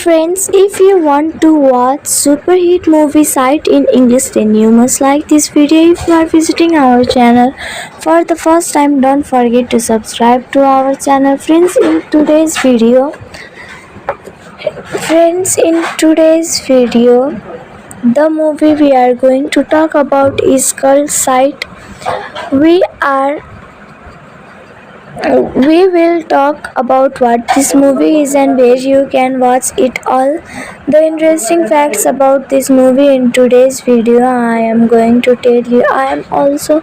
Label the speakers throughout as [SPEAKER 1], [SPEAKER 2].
[SPEAKER 1] Friends, if you want to watch super hit movie site in English, then you must like this video. If you are visiting our channel for the first time, don't forget to subscribe to our channel. Friends, in today's video, the movie we are going to talk about is called Sight. We are we will talk about what this movie is and where you can watch it all. The interesting facts about this movie in today's video I am going to tell you. I am also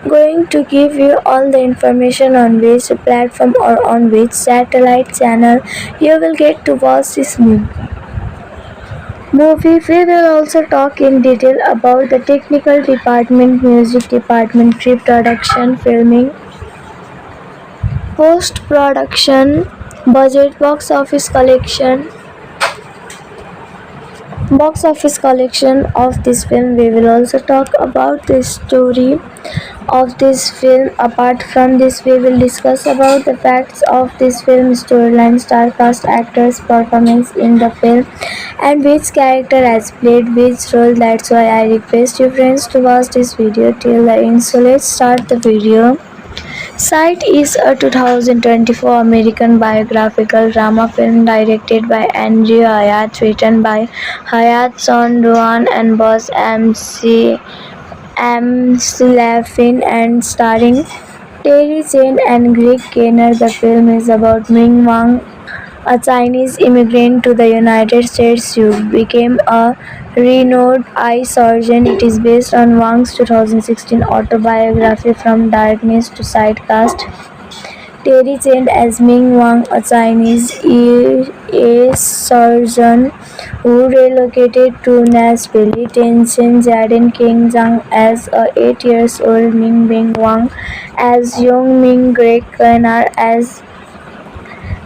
[SPEAKER 1] going to give you all the information on which platform or on which satellite channel you will get to watch this movie. We will also talk in detail about the technical department, music department, pre-production, filming, post-production, budget, box office collection of this film. We will also talk about the story of this film. Apart from this, we will discuss about the facts of this film, storyline, star cast, actors, performance in the film, and which character has played which role. That's why I request you friends to watch this video till the end. So let's start the video. Sight is a 2024 American biographical drama film directed by Andrew Hayat, written by Hayat Son Ruan and Buzz Amslavin, and starring Terry Chen and Greg Kinnear. The film is about Ming Wang, a Chinese immigrant to the United States who became a renowned eye surgeon. It is based on Wang's 2016 autobiography From Darkness to Sight. Cast Terry Chen as Ming Wang, a Chinese eye surgeon who relocated to Nashville. Tencent Jaden King Zhang as a 8-year-old Ming Wang, as Young Ming, Greg Kinnear as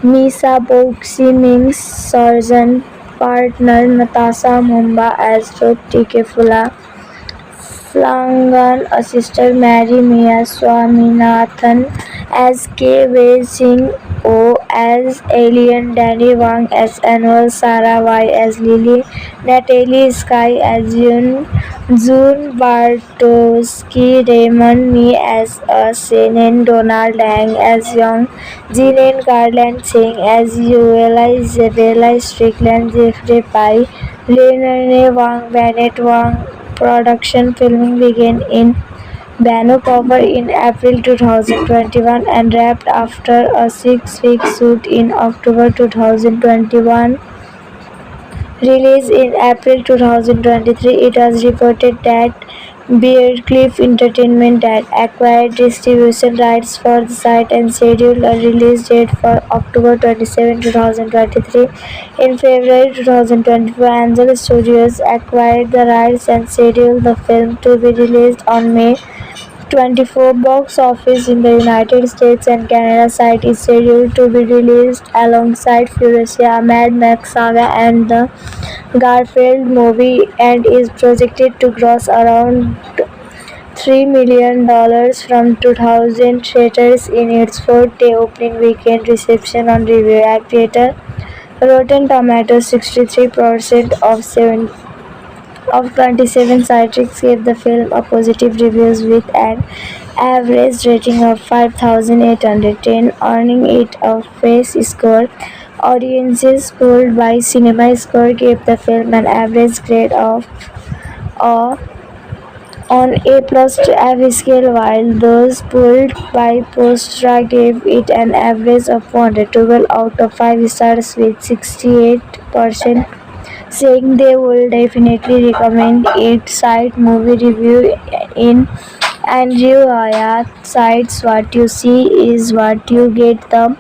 [SPEAKER 1] Misa Boxi Ming's surgeon partner, Natasha Mumba as Tikefula Flangan, a sister, Mary Mia Swaminathan as K. Wei Singh O as Alien, Danny Wang as Anwar, Sarah Y as Lily, Natalie Sky as June Bartowski, Raymond Me as Senen, Donald Dang as Young, Jeanine Garland Singh as Yuela, Isabella Strickland, Jeffrey Pai, Leonard Wang, Bennett Wang. Production filming began in Vancouver in April 2021 and wrapped after a 6-week shoot in October 2021. Released in April 2023, it was reported that Bearcliff Entertainment had acquired distribution rights for the site and scheduled a release date for October 27, 2023. In February 2024, Angel Studios acquired the rights and scheduled the film to be released on May 24. Box office in the United States and Canada. Site is scheduled to be released alongside Furiosa, Mad Max Saga and the Garfield movie, and is projected to gross around $3 million from 2,000 theaters in its fourth-day opening weekend reception on review aggregator Rotten Tomatoes. 63% of 27 critics gave the film a positive reviews, with an average rating of 5,810, earning it a face score. Audiences polled by CinemaScore gave the film an average grade of A on A+ to F scale, while those polled by Postra gave it an average of 412 out of 5 stars, with 68% saying they will definitely recommend it. Site movie review in Andrew Hayat cites, "What you see is what you get." The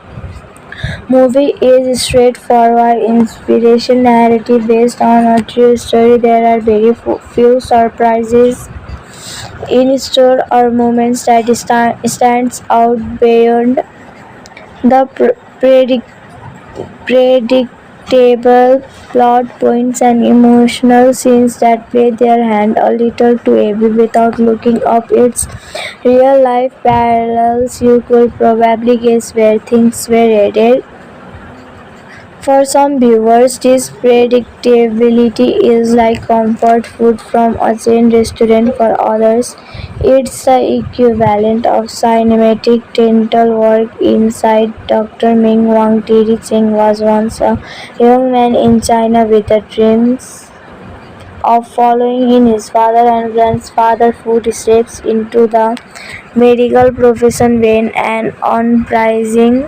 [SPEAKER 1] movie is straightforward, inspiration narrative based on a true story. There are very few surprises in store or moments that stands out beyond the predictable plot points and emotional scenes that play their hand a little too heavy without looking up its real life parallels. You could probably guess where things were headed. For some viewers, this predictability is like comfort food from a chain restaurant. For others, it's the equivalent of cinematic dental work inside. Dr. Ming Wang Tiri Cheng was once a young man in China with the dreams of following in his father and grandfather's footsteps into the medical profession when an uprising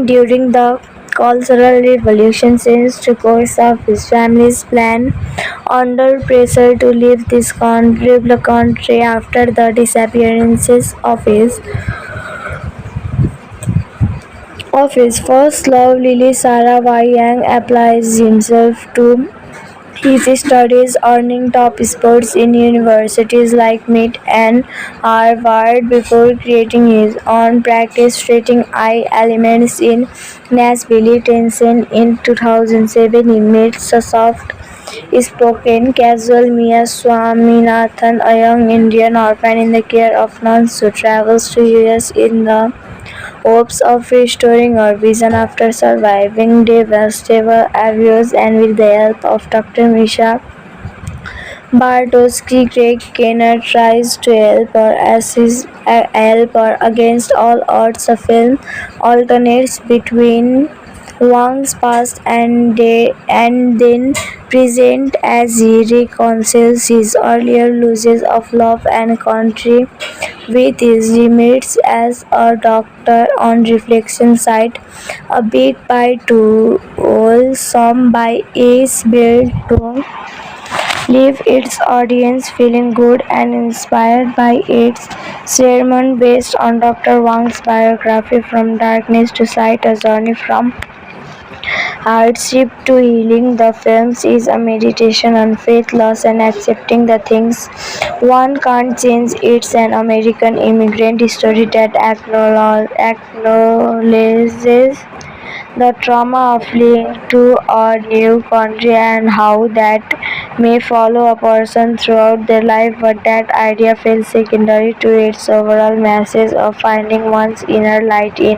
[SPEAKER 1] during the Cultural Revolution changed the course of his family's plan. Under pressure to leave the country after the disappearances of his first love, Lily Sarah Wai Yang applies himself to his studies, earning top scores in universities like MIT and Harvard before creating his own practice, treating eye elements in Nashville, Tennessee. In 2007, he meets a soft-spoken, casual Mia Swaminathan, a young Indian orphan in the care of nuns who travels to US in the hopes of restoring her vision after surviving devastating abuse, and with the help of Dr. Misha Bartosky, Craig Keener tries to help her against all odds. The film alternates between Wang's past and then present as he reconciles his earlier losses of love and country with his limits as a doctor. On reflection side, a bit by tool, some by is built to leave its audience feeling good and inspired by its sermon based on Dr. Wang's biography From Darkness to Sight, A Journey from Hardship to Healing. The film is a meditation on faith, loss, and accepting the things one can't change. It's an American immigrant story that acknowledges the trauma of fleeing to a new country and how that may follow a person throughout their life, but that idea feels secondary to its overall message of finding one's inner light in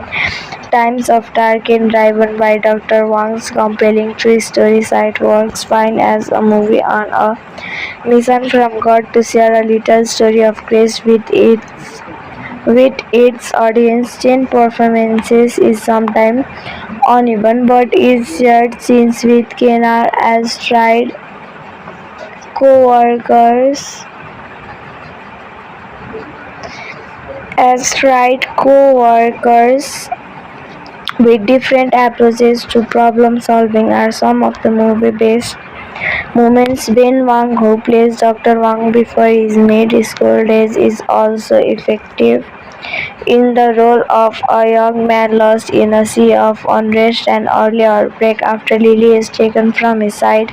[SPEAKER 1] times of dark. And driven by Dr. Wang's compelling true story, Sight works fine as a movie on a mission from God to share a little story of grace with its audience. 10 performances is sometimes uneven, but its shared scenes with Kenar as co-workers co-workers with different approaches to problem solving are some of the movie best moments. Ben Wang, who plays Dr. Wang before his mid-school days, is also effective in the role of a young man lost in a sea of unrest and early heartbreak after Lily is taken from his side.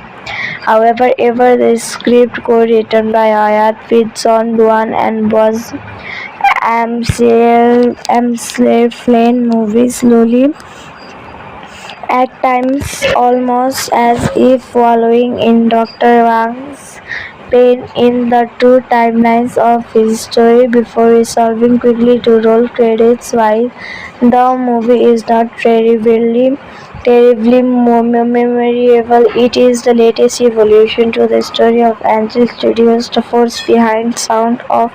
[SPEAKER 1] However, the script co-written by Ayat with John Duan and Buzz Amsler movie slowly, at times almost as if following in Dr. Wang's pain in the two timelines of his story before resolving quickly to roll credits. While the movie is not terribly memorable, it is the latest evolution to the story of Angel Studios, the force behind Sound of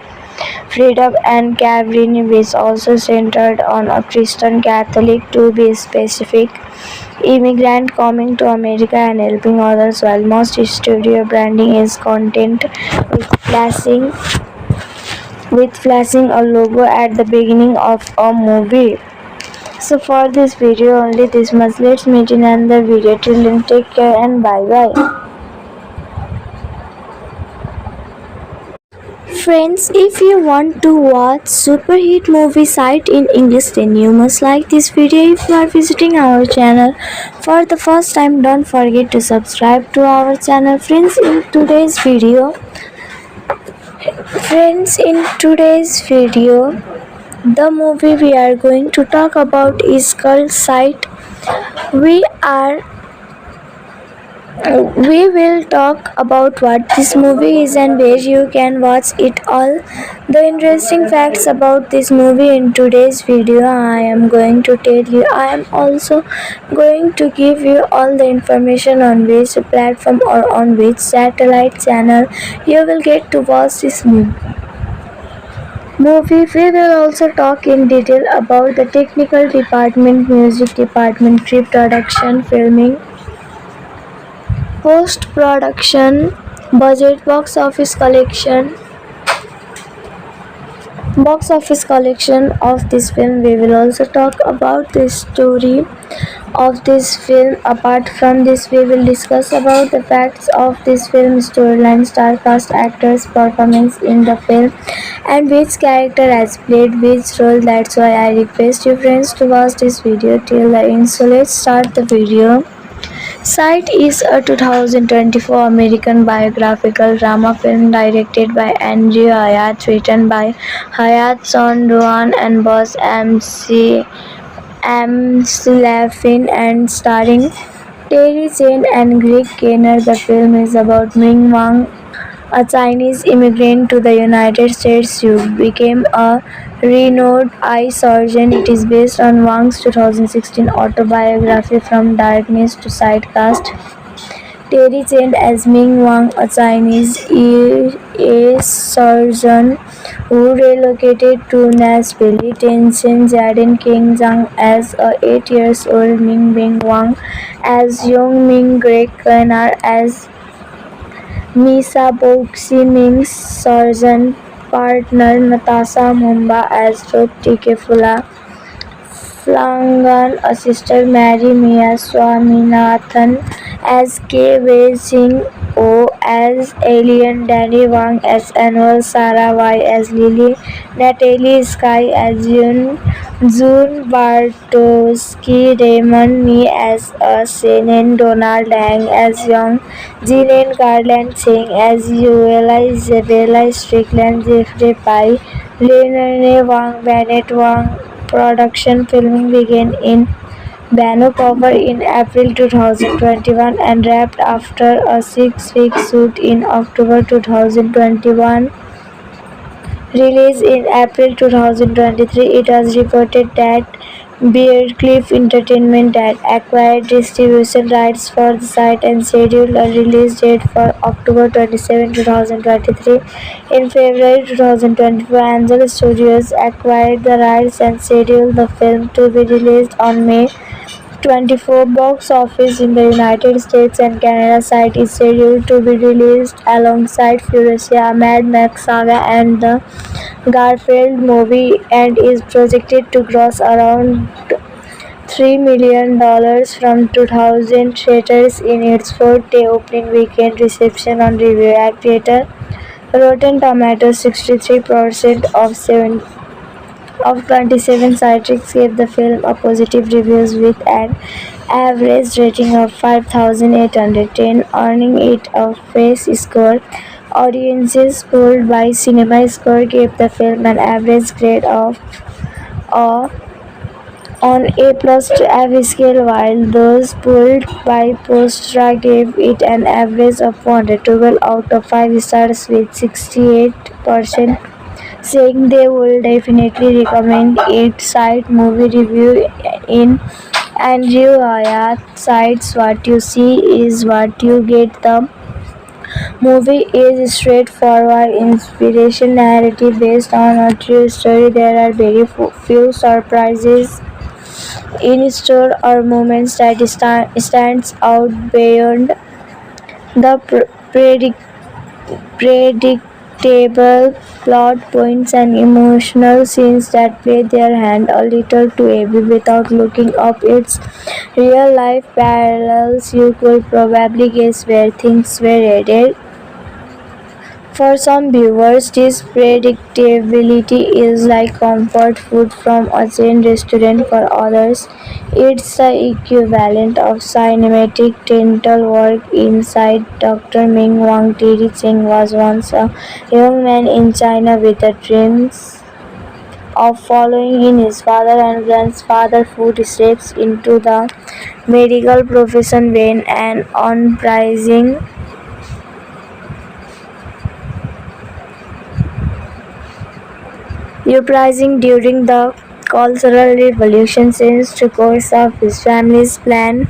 [SPEAKER 1] Freedom and Cabrini, which also centered on a Christian Catholic, to be specific, immigrant coming to America and helping others, while most studio branding is content with flashing a logo at the beginning of a movie. So for this video only this much. Let's meet in another video. Till then, take care and bye bye. Friends, if you want to watch super hit movie site in English, then you must like this video. If you are visiting our channel for the first time, don't forget to subscribe to our channel. Friends, in today's video, the movie we are going to talk about is called Sight. We are We will talk about what this movie is and where you can watch it all. The interesting facts about this movie in today's video I am going to tell you. I am also going to give you all the information on which platform or on which satellite channel you will get to watch this movie. We will also talk in detail about the technical department, music department, pre-production, filming, post-production, budget, box office collection of this film. We will also talk about the story of this film. Apart from this, we will discuss about the facts of this film, storyline, star cast, actors, performance in the film, and which character has played which role. That's why I request you friends to watch this video till the end. So let's start the video. Sight is a 2024 American biographical drama film directed by Andrew Hayat, written by Hayat Sondwan and Boss M. Slafin, and starring Terry Chen and Greg Kinnear. The film is about Ming Wang, a Chinese immigrant to the United States who became a renowned eye surgeon. It is based on Wang's 2016 autobiography From Darkness to Sight. Cast Terry Chen as Ming Wang, a Chinese eye surgeon who relocated to Nashville. Tencent Jaden King Zhang as a 8-year-old Ming Bing Wang, as Young Ming, Greg Kinnear as Misa Boxi Ming's surgeon partner, Natasha Mumba as Tikefula Flangan, a sister, Mary Mia Swaminathan as K. Wei Singh O as Alien, Danny Wang as Anwar, Sarah Y as Lily, Natalie Sky as June Bartowski, Raymond Me as Senen, Donald Dang as Young, Jeanine Garland Singh as Yuela, Isabella Strickland, Jeffrey Pye, Leonard Wang, Bennett Wang. Production filming began in Vancouver in April 2021 and wrapped after a 6-week shoot in October 2021. Released in April 2023, it was reported that Bearcliff Entertainment had acquired distribution rights for the site and scheduled a release date for October 27, 2023. In February 2024, Angel Studios acquired the rights and scheduled the film to be released on May 24. Box office in the United States and Canada. Site is scheduled to be released alongside Furiosa, Mad Max Saga, and the Garfield movie, and is projected to gross around $3 million from 2,000 theaters in its fourth-day opening weekend reception on review aggregator Rotten Tomatoes. 63% of 27 critics gave the film a positive reviews, with an average rating of 5,810, earning it a face score. Audiences polled by CinemaScore gave the film an average grade of A on A+ to F scale, while those polled by Postra gave it an average of 412 out of 5 stars, with 68% saying they would definitely recommend it. Site movie review in Andrew Hayat cites, "What you see is what you get." The movie is straightforward, inspiration narrative based on a true story. There are very few surprises in store or moments that stands out beyond the predictable plot points and emotional scenes that play their hand a little too heavy without looking up its real life parallels. You could probably guess where things were headed. For some viewers, this predictability is like comfort food from a chain restaurant. For others, it's the equivalent of cinematic dental work inside. Dr. Ming Wang, Terry Cheng, was once a young man in China with the dreams of following in his father and grandfather's footsteps into the medical profession when an uprising during the Cultural Revolution changed the course of his family's plan.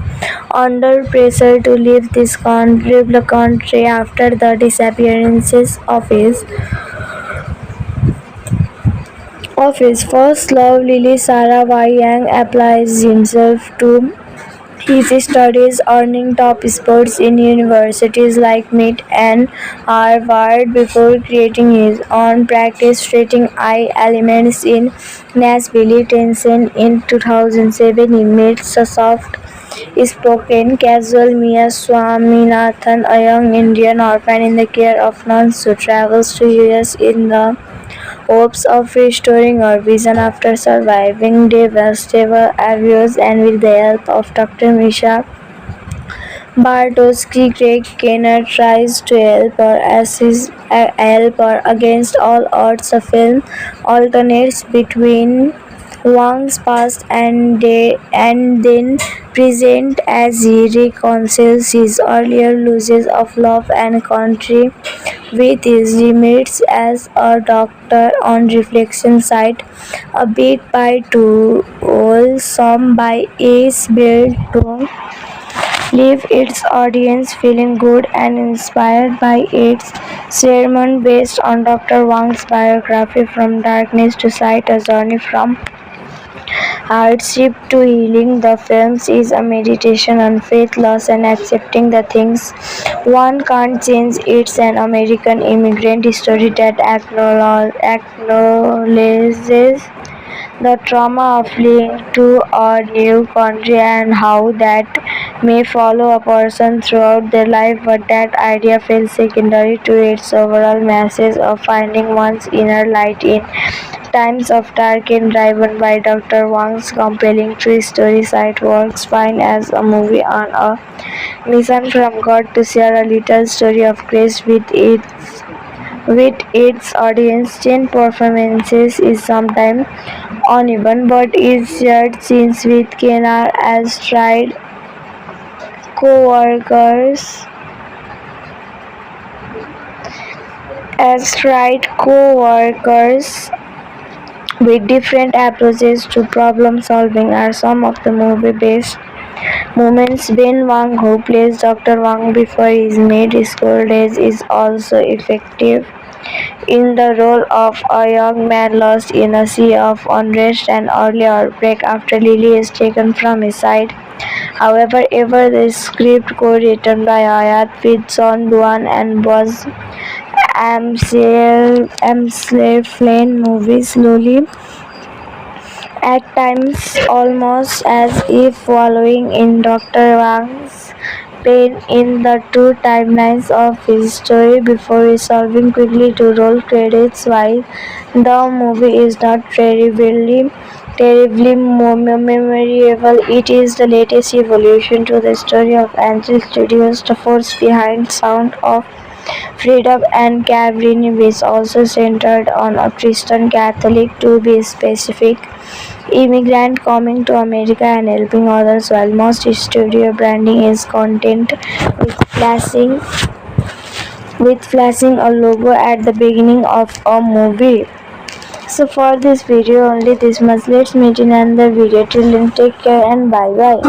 [SPEAKER 1] Under pressure to leave this country after the disappearances of his first love, Lily Sarawai Yang applies himself to his studies, earning top spots in universities like MIT and Harvard before creating his own practice, treating eye elements in Nashville, Tennessee. In 2007, he meets a soft-spoken, casual Mia Swaminathan, a young Indian orphan in the care of nuns who travels to US in the hopes of restoring her vision after surviving devastating abuse, and with the help of Dr. Misha Bartosky, Craig Keener tries to help her against all odds. The film alternates between Wang's past and then present as he reconciles his earlier losses of love and country with his limits as a doctor. On reflection side, a bit by tool, some by is built to leave its audience feeling good and inspired by its sermon based on Dr. Wang's biography From Darkness to Sight, a journey from hardship to healing. The film is a meditation on faith, loss, and accepting the things one can't change. It's an American immigrant story that acknowledges the trauma of fleeing to a new country and how that may follow a person throughout their life, but that idea feels secondary to its overall message of finding one's inner light in times of dark. And driven by Dr. Wang's compelling true story, Sight works fine as a movie on a mission from God to share a little story of grace with its audience. 10 performances is sometimes uneven, but its shared scenes with Kenar as co-workers co-workers with different approaches to problem solving are some of the movie best moments. Ben Wang, who plays Dr. Wang before his mid-school days, is also effective in the role of a young man lost in a sea of unrest and early heartbreak after Lily is taken from his side. However, the script co-written by Hayat with John Duan and Buzz Amsler movie slowly, at times almost as if following in Dr. Wang's pain in the two timelines of his story before resolving quickly to roll credits. While the movie is not terribly memorable, it is the latest evolution to the story of Angel Studios, the force behind Sound of Freedom and Cabrini, which also centered on a Christian Catholic, to be specific, immigrant coming to America and helping others, while most studio branding is content with flashing a logo at the beginning of a movie. So for this video only this much. Let's meet in another video. Till then, take care and bye bye.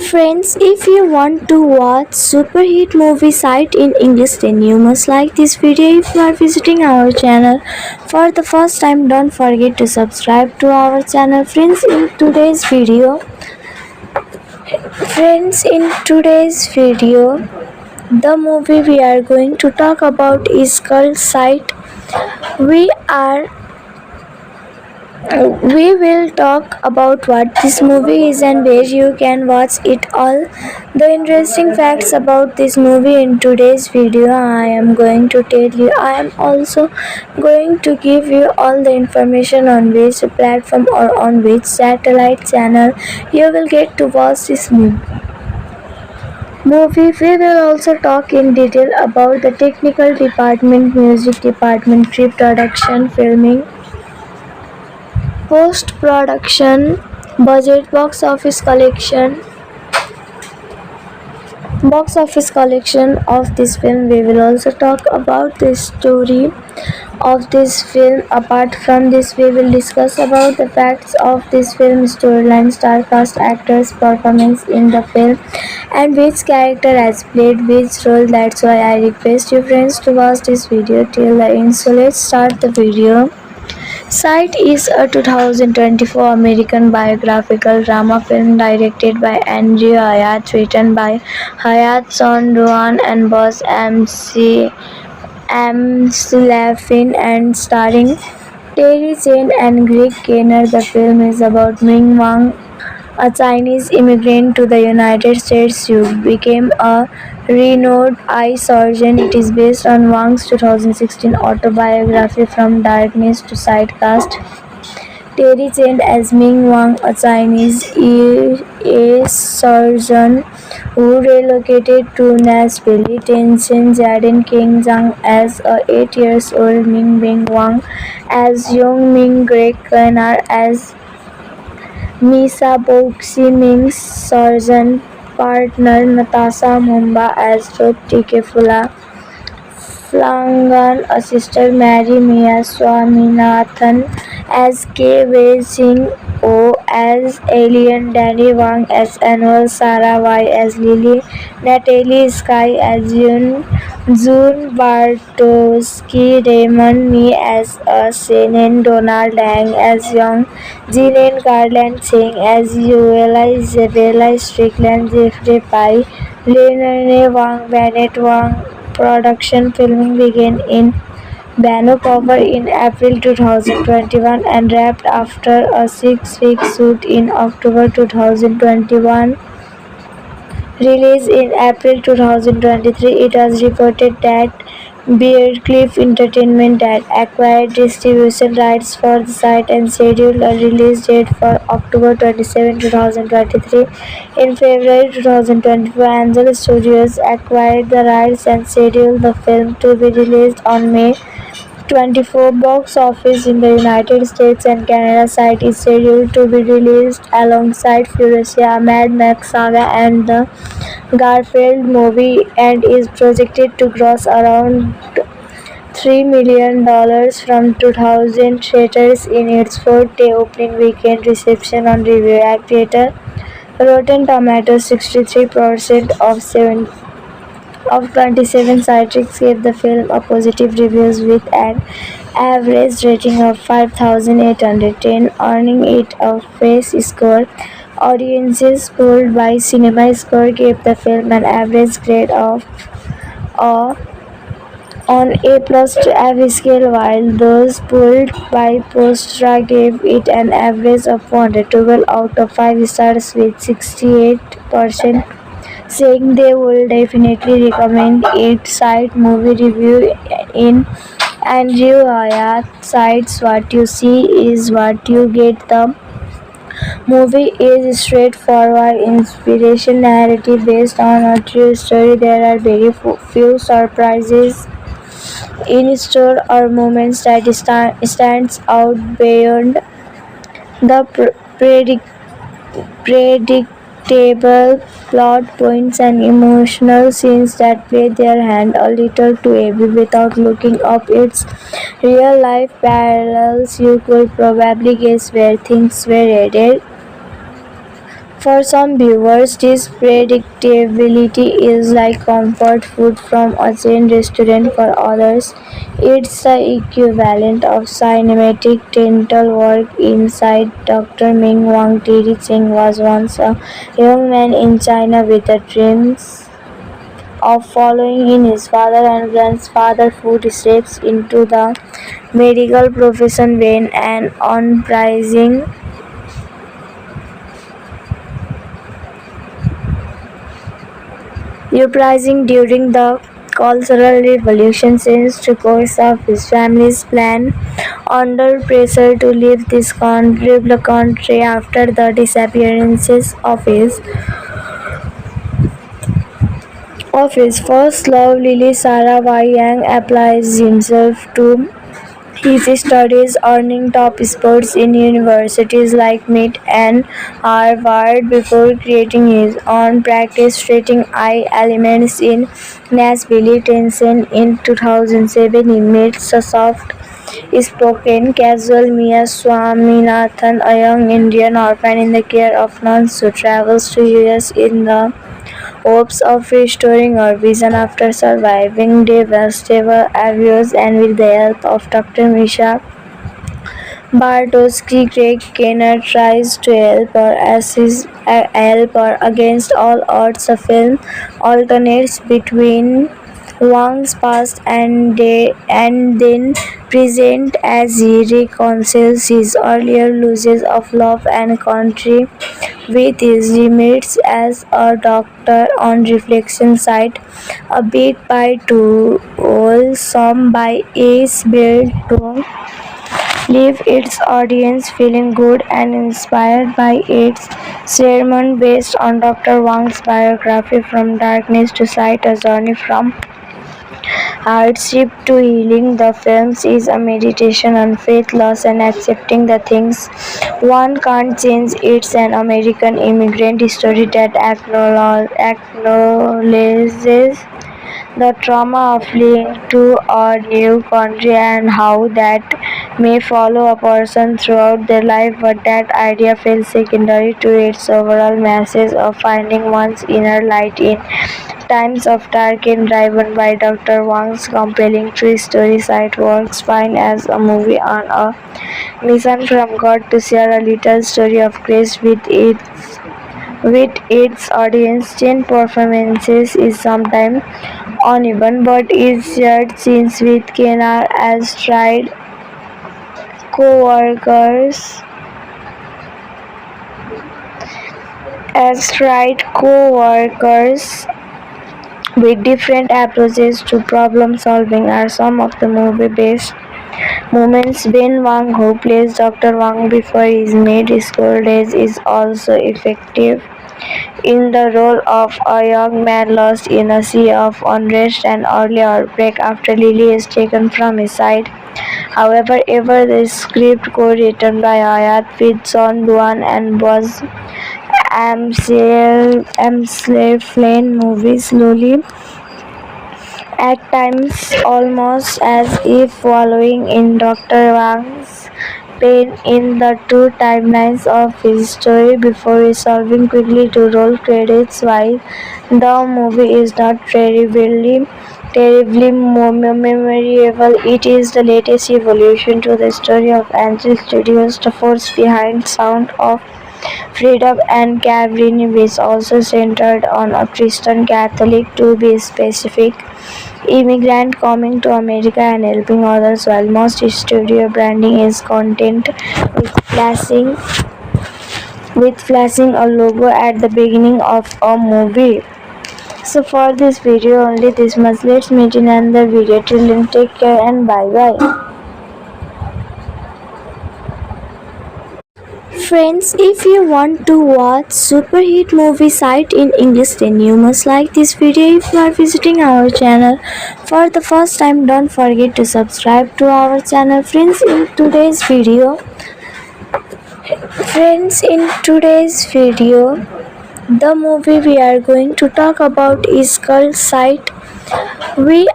[SPEAKER 1] Friends, if you want to watch super hit movie site in English, then you must like this video. If you are visiting our channel for the first time, don't forget to subscribe to our channel. Friends, in today's video, the movie we are going to talk about is Cult Sight. We will talk about what this movie is and where you can watch it all. The interesting facts about this movie in today's video I am going to tell you. I am also going to give you all the information on which platform or on which satellite channel you will get to watch this movie. movie. We will also talk in detail about the technical department, music department, pre-production, filming, post-production, budget, box office collection of this film. We will also talk about the story of this film. Apart from this, we will discuss about the facts of this film, storyline, star cast, actors, performance in the film, and which character has played which role. That's why I request you friends to watch this video till the end. So let's start the video. Sight is a 2024 American biographical drama film directed by Andrew Hayat, written by Hayat Sondwan and Boss Amslafin, and starring Terry Chen and Greg Kinnear. The film is about Ming Wang, a Chinese immigrant to the United States who became a renowned eye surgeon. It is based on Wang's 2016 autobiography From Darkness to Sight. Cast Terry Chen as Ming Wang, a Chinese eye surgeon who relocated to Nashville. Tencent Jaden King Zhang as a 8-year-old Ming Bing Wang as Young Ming, Greg Kinnear as Misa Boxi Ming's surgeon partner, Natasha Mumba as Tikefula Flangan, a sister Mary Mia Swaminathan as K. Wei Singh O as Alien, Danny Wang as Anwar, Sarah Y as Lily, Natalie Sky as June Bartowski, Raymond Me as Senen, Donald Dang as Young, Jeanine Garland Singh as Yuela, Isabella Strickland, Jeffrey Pai, Leonard Wang, Bennett Wang. Production filming began in Vancouver in April 2021 and wrapped after a 6-week shoot in October 2021. Released in April 2023, it was reported that Bearcliff Entertainment had acquired distribution rights for the site and scheduled a release date for October 27, 2023. In February 2024, Angel Studios acquired the rights and scheduled the film to be released on May 24. Box office in the United States and Canada. Site is scheduled to be released alongside Furiosa, Mad Max Saga and the Garfield movie and is projected to gross around $3 million from 2,000 theaters in its fourth-day opening weekend reception on review aggregator Rotten Tomatoes. 63% of 27 critics gave the film a positive reviews with an average rating of 5,810, earning it a face score. Audiences polled by CinemaScore gave the film an average grade of a on A plus to F scale, while those polled by Postra gave it an average of 412 out of 5 stars, with 68% saying they will definitely recommend it. Site movie review in Andrew Hayat cites what you see is what you get. The movie is straightforward inspiration narrative based on a true story. There are very few surprises in store or moments that stands out beyond the predictable plot points and emotional scenes that play their hand a little too heavy without looking up its real life parallels. You could probably guess where things were headed. For some viewers, this predictability is like comfort food from a chain restaurant. For others, it's the equivalent of cinematic dental work inside. Dr. Ming Wang Terry Cheng was once a young man in China with the dreams of following in his father and grandfather's footsteps into the medical profession when an uprising during the Cultural Revolution changed the course of his family's plan. Under pressure to leave this country after the disappearances of his Of his first love, Lily Sarawai Yang applies himself to his studies, earning top spots in universities like MIT and Harvard before creating his own practice, treating eye elements in Nashville, Tennessee. In 2007, he meets a soft-spoken, casual Mia Swaminathan, a young Indian orphan in the care of nuns who travels to US in the hopes of restoring her vision after surviving devastating abuse, and with the help of Dr. Misha Bartowski, Craig Keener tries to help her against all odds. The film alternates between Wang's past and then present as he reconciles his earlier losses of love and country with his limits as a doctor. On reflection side, a bit by tool, some by is built to leave its audience feeling good and inspired by its sermon based on Dr. Wang's biography From Darkness to Sight, A Journey from Hardship to Healing. The film is a meditation on faith, loss, and accepting the things one can't change. It's an American immigrant story that acknowledges the trauma of fleeing to a new country and how that may follow a person throughout their life, but that idea feels secondary to its overall message of finding one's inner light in times of dark. And driven by Dr. Wang's compelling true story, Sight works fine as a movie on a mission from God to share a little story of grace with its audience. 10 performances is sometimes uneven, but its shared scenes with Kenar as co-workers co-workers with different approaches to problem solving are some of the movie's best moments. Ben Wang, who plays Dr. Wang before his mid-school days, is also effective in the role of a young man lost in a sea of unrest and early heartbreak after Lily is taken from his side. However, the script co-written by Hayat with John Duan and Buzz Amsler movie slowly, at times almost as if wallowing in Dr. Wang's pain in the two timelines of his story before resolving quickly to roll credits. While the movie is not terribly memorable, it is the latest evolution to the story of Angel Studios, the force behind Sound of Freedom and Cabrini, which also centered on a Christian Catholic, to be specific, immigrant coming to America and helping others, while most studio branding is content with flashing a logo at the beginning of a movie. So for this video only this much. Let's meet in another video. Till then, take care and bye bye. Friends, if you want to watch super hit movie Sight in English, then you must like this video. If you are visiting our channel for the first time, don't forget to subscribe to our channel. Friends, in today's video, the movie we are going to talk about is called Sight. We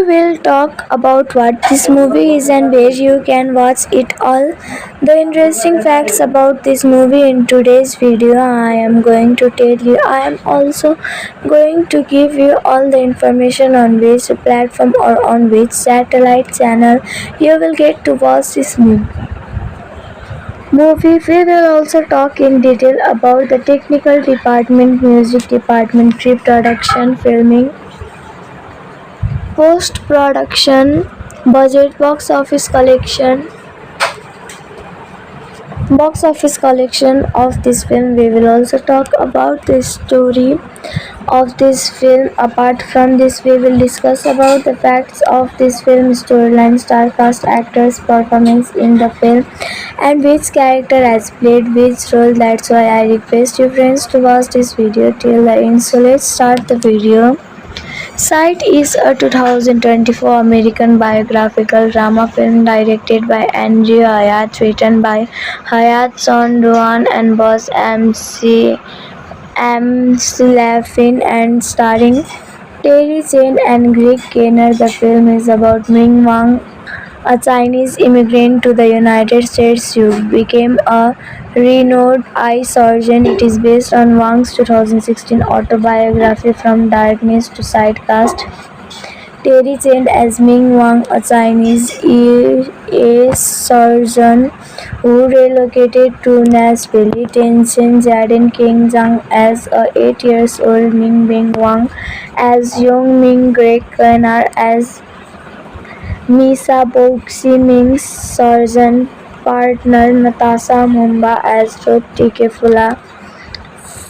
[SPEAKER 1] will talk about what this movie is and where you can watch it all. The interesting facts about this movie in today's video I am going to tell you. I am also going to give you all the information on which platform or on which satellite channel you will get to watch this movie. We will also talk in detail about the technical department, music department, pre-production, filming, post-production, budget, box office collection of this film. We will also talk about the story of this film. Apart from this, we will discuss about the facts of this film, storyline, star cast, actors, performance in the film, and which character has played which role. That's why I request you friends to watch this video till the end. So let's start the video. Sight is a 2024 American biographical drama film directed by Andrew Hayat, written by Hayat Son Ruan and Boss Amslafin, and starring Terry Chen and Greg Kinnear. The film is about Ming Wang, a Chinese immigrant to the United States who became a renowned eye surgeon. It is based on Wang's 2016 autobiography From Darkness to Sight. Cast Terry Chen as Ming Wang, a Chinese eye surgeon who relocated to Nashville. Tencent Jaden King Zhang as a 8 years old Ming Bing Wang as Young Ming, Greg Kinnear as Misa Boxi Ming's surgeon partner, Natasha Mumba as Ruth Tikefula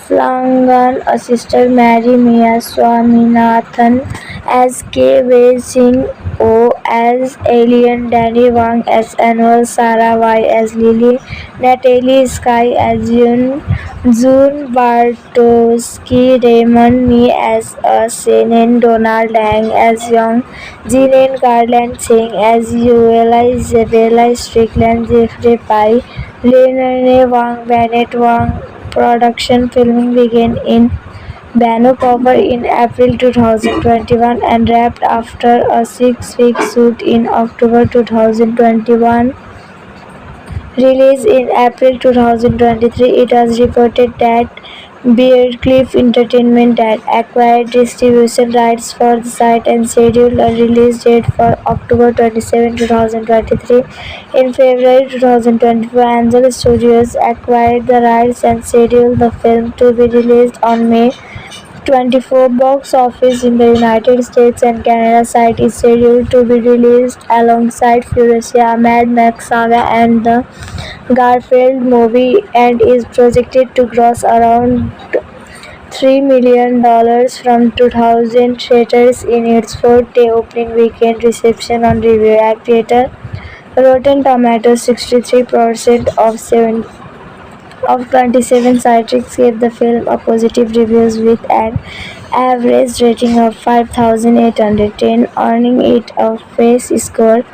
[SPEAKER 1] Flangan, a sister Mary Mia Swaminathan as K. Wei Singh O as Alien, Danny Wang as Anwar, Sarah Y as Lily, Natalie Sky as June Bartowski, Raymond Nee as Senen, Donald Dang as Young, Jeanine Garland Singh as Yuela, Isabella Strickland, Jeffrey Pye, Leonard Wang, Bennett Wang. Production filming began in Vancouver in April 2021 and wrapped after a 6-week shoot in October 2021. Released in April 2023, it was reported that Bearcliff Entertainment had acquired distribution rights for the site and scheduled a release date for October 27, 2023. In February 2024, Angel Studios acquired the rights and scheduled the film to be released on May 24. Box office in the United States and Canada. Site is scheduled to be released alongside Furiosa, Mad Max Saga and the Garfield movie and is projected to gross around $3 million from 2,000 theaters in its fourth-day opening weekend reception on review aggregator Rotten Tomatoes. 63% of 27 critics gave the film a positive reviews with an average rating of 5,810, earning it a face score.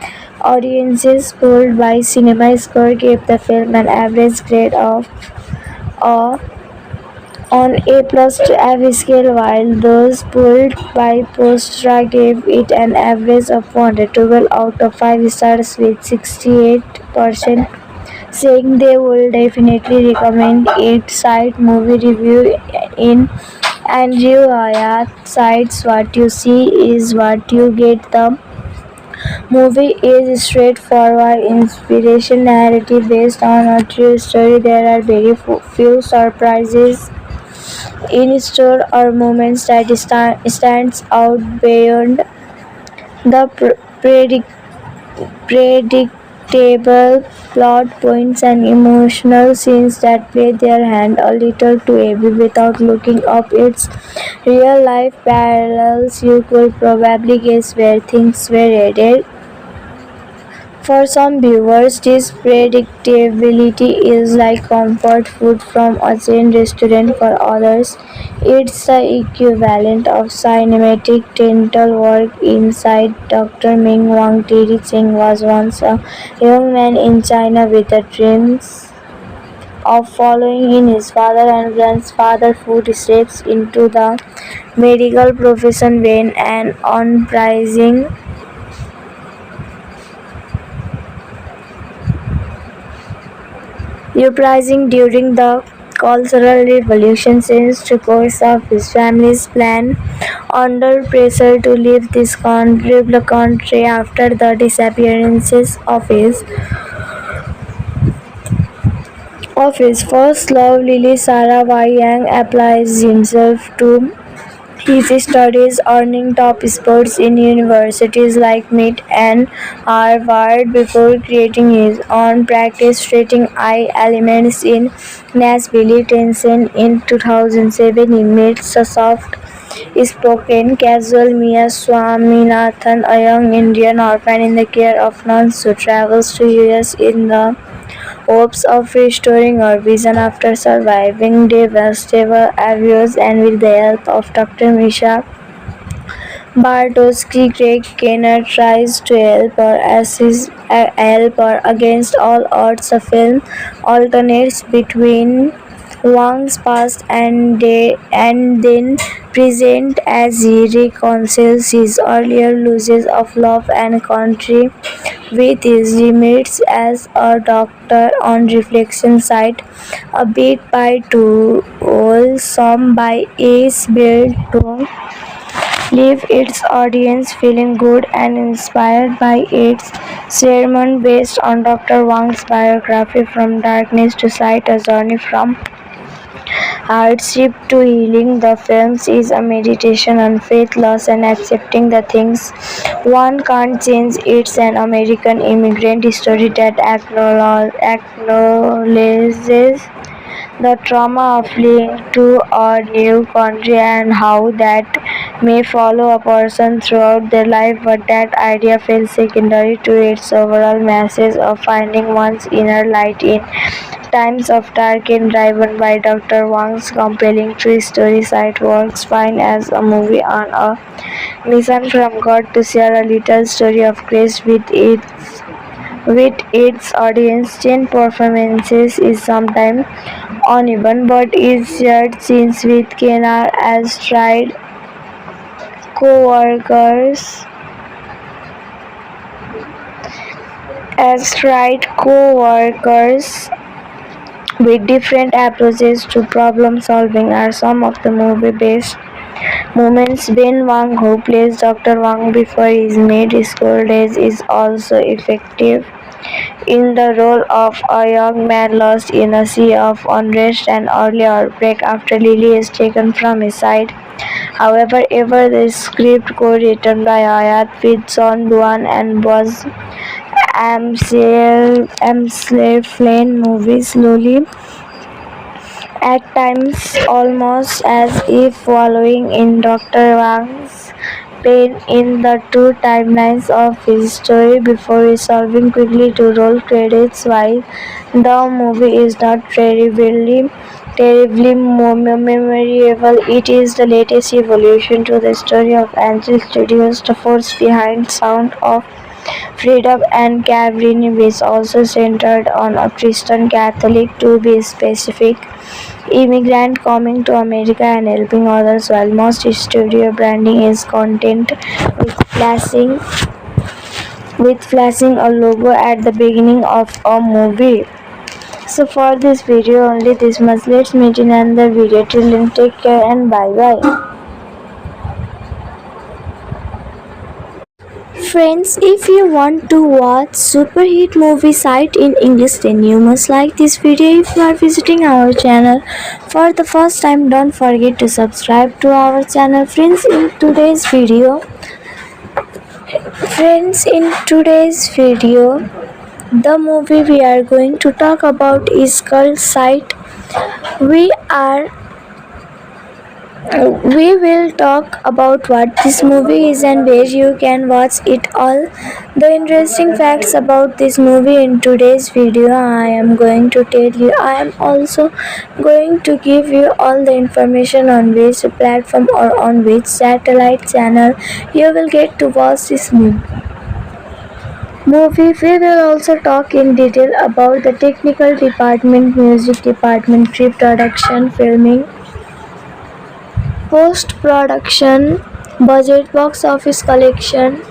[SPEAKER 1] Audiences polled by CinemaScore gave the film an average grade of a on A plus to F scale, while those polled by Postra gave it an average of 112 out of 5 stars, with 68% saying they will definitely recommend it. Site movie review in Andrew Hayat cites, "What you see is what you get." The movie is straightforward inspiration narrative based on a true story. There are very few surprises in store or moments that stands out beyond the predictable plot points and emotional scenes that play their hand a little too heavy without looking up its real life parallels. You could probably guess where things were headed. For some viewers, this predictability is like comfort food from a chain restaurant. For others, it's the equivalent of cinematic dental work inside. Dr. Ming Wang Terry Cheng was once a young man in China with the dreams of following in his father and grandfather's footsteps into the medical profession when an uprising during the Cultural Revolution changed the course of his family's plan. Under pressure to leave this country after the disappearances of his first love, Lily, Sarah Y. Yang applies himself to his studies, earning top scores in universities like MIT and Harvard before creating his own practice treating eye ailments in Nashville, Tennessee. In 2007, he meets a soft spoken casual Mia Swaminathan, a young Indian orphan in the care of nuns who travels to US in the hopes of restoring her vision after surviving devastating abuse, and with the help of Dr. Misha Bartowski, Craig Keener tries to help her against all odds. The film alternates between Wang's past and then present as he reconciles his earlier losses of love and country with his limits as a doctor. On reflection side, a bit by two, some by is built to leave its audience feeling good and inspired by its sermon based on Dr. Wang's biography From Darkness to Light, a journey from hardship to healing. The film is a meditation on faith, loss, and accepting the things one can't change. It's an American immigrant story that acknowledges the trauma of fleeing to a new country and how that may follow a person throughout their life, but that idea feels secondary to its overall message of finding one's inner light in times of dark. And driven by Dr. Wang's compelling true story, it works fine as a movie on a mission from God to share a little story of grace with its audience. 10 performances is sometimes uneven, but its shared scenes with Kenar as co-workers co-workers with different approaches to problem solving are some of the movie best moments. Ben Wang, who plays Dr. Wang before his mid-school days, is also effective in the role of a young man lost in a sea of unrest and early heartbreak after Lily is taken from his side. However, the script co-written by Hayat with John Duan and Buzz Amsler movie slowly, at times almost as if wallowing in Dr. Wang's pain in the two timelines of his story before resolving quickly to roll credits. While the movie is not terribly memorable, it is the latest evolution to the story of Angel Studios, the force behind Sound of Freedom and Cabrini, which also centered on a Christian Catholic, to be specific, immigrant coming to America and helping others, while most studio branding is content with flashing a logo at the beginning of a movie. So for this video only this much. Let's meet in another video. Till then, take care and bye bye. Friends, if you want to watch super hit movie site in English, then you must like this video. If you are visiting our channel for the first time, don't forget to subscribe to our channel. Friends, in today's video, the movie we are going to talk about is called Sight. We will talk about what this movie is and where you can watch it all. The interesting facts about this movie in today's video I am going to tell you. I am also going to give you all the information on which platform or on which satellite channel you will get to watch this movie. We will also talk in detail about the technical department, music department, pre-production, filming, post-production, budget, box office collection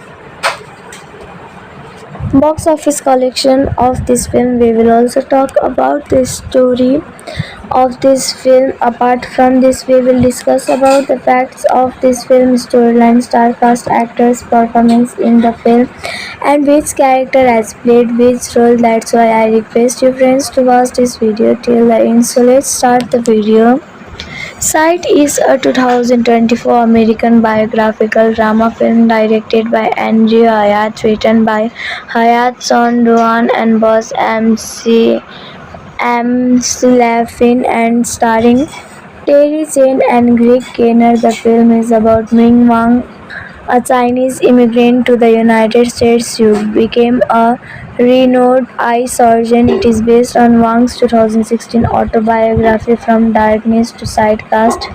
[SPEAKER 1] of this film. We will also talk about the story of this film. Apart from this, we will discuss about the facts of this film, storyline, star cast, actors, performance in the film, and which character has played which role. That's why I request you friends to watch this video till the end. So let's start the video. Sight is a 2024 American biographical drama film directed by Andrew Hayat, written by Hayat, Son Duan and Buzz Amslafin, and starring Terry Chen and Greg Kinnear. The film is about Ming Wang, a Chinese immigrant to the United States who became a renowned eye surgeon. It is based on Wang's 2016 autobiography From Darkness to Sidecast.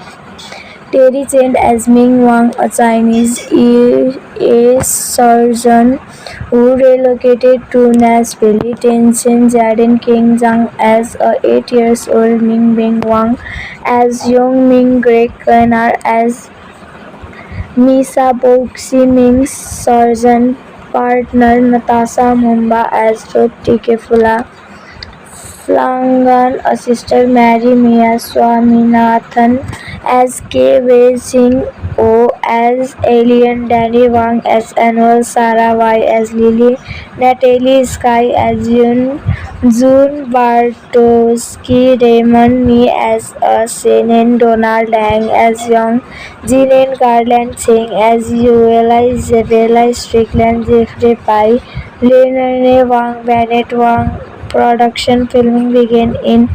[SPEAKER 1] Terry Chen as Ming Wang, a Chinese surgeon who relocated to Nashville. Tencent Jaden King Zhang as a 8 years old Ming Bing Wang, as Yong Ming Greg Kinnear as Misa Boxi Ming's surgeon partner, Natasha Mumba as Ruth Tikefula Flangan, a sister Mary Mia Swaminathan as K. Wei Singh O as Alien, Danny Wang as Annual, Sarah Y as Lily, Natalie Sky as June Bartowski, Raymond Nee as Senen, Donald Dang as Young, Jeanine Garland Singh as Yuela, Isabella Strickland, Jeffrey Pai, Leonard Wang, Bennett Wang. Production filming began in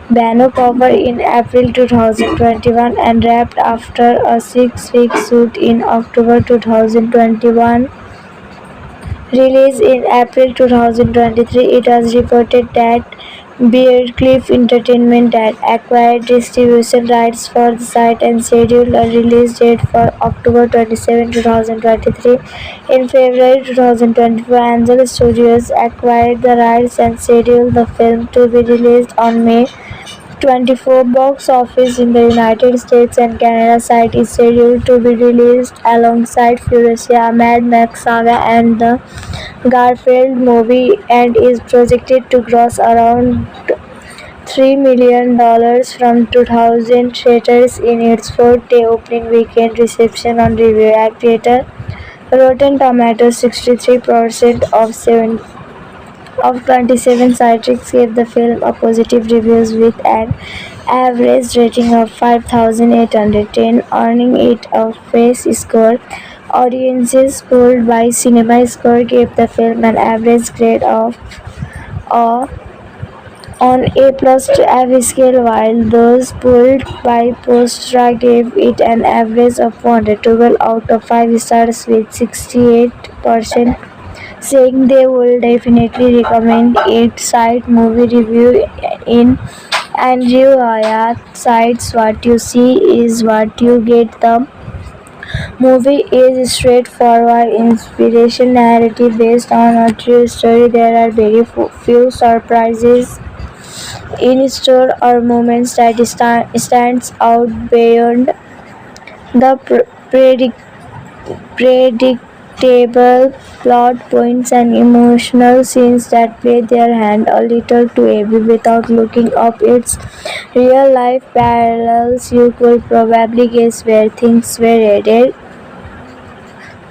[SPEAKER 1] Vancouver in April 2021 and wrapped after a 6-week shoot in October 2021. Released in April 2023, it was reported that Bearcliff Entertainment had acquired distribution rights for the site and scheduled a release date for October 27, 2023. In February 2024, Angel Studios acquired the rights and scheduled the film to be released on May 24. Box office in the United States and Canada site is scheduled to be released alongside Furiosa, Mad Max Saga and the Garfield movie and is projected to gross around $3 million from 2,000 theaters in its fourth-day opening weekend reception on Review Theater. Rotten Tomatoes 63% of 27 critics gave the film a positive reviews with an average rating of 5,810, earning it a face score. Audiences polled by CinemaScore gave the film an average grade of a on A plus to F scale, while those polled by Postra gave it an average of 112 out of 5 stars, with 68% saying they will definitely recommend it. Site movie review in Andrew Hayat cites what you see is what you get. The movie is straightforward inspiration narrative based on a true story. There are very few surprises in store or moments that stands out beyond the predictable plot points and emotional scenes that play their hand a little too heavy without looking up its real life parallels. You could probably guess where things were headed.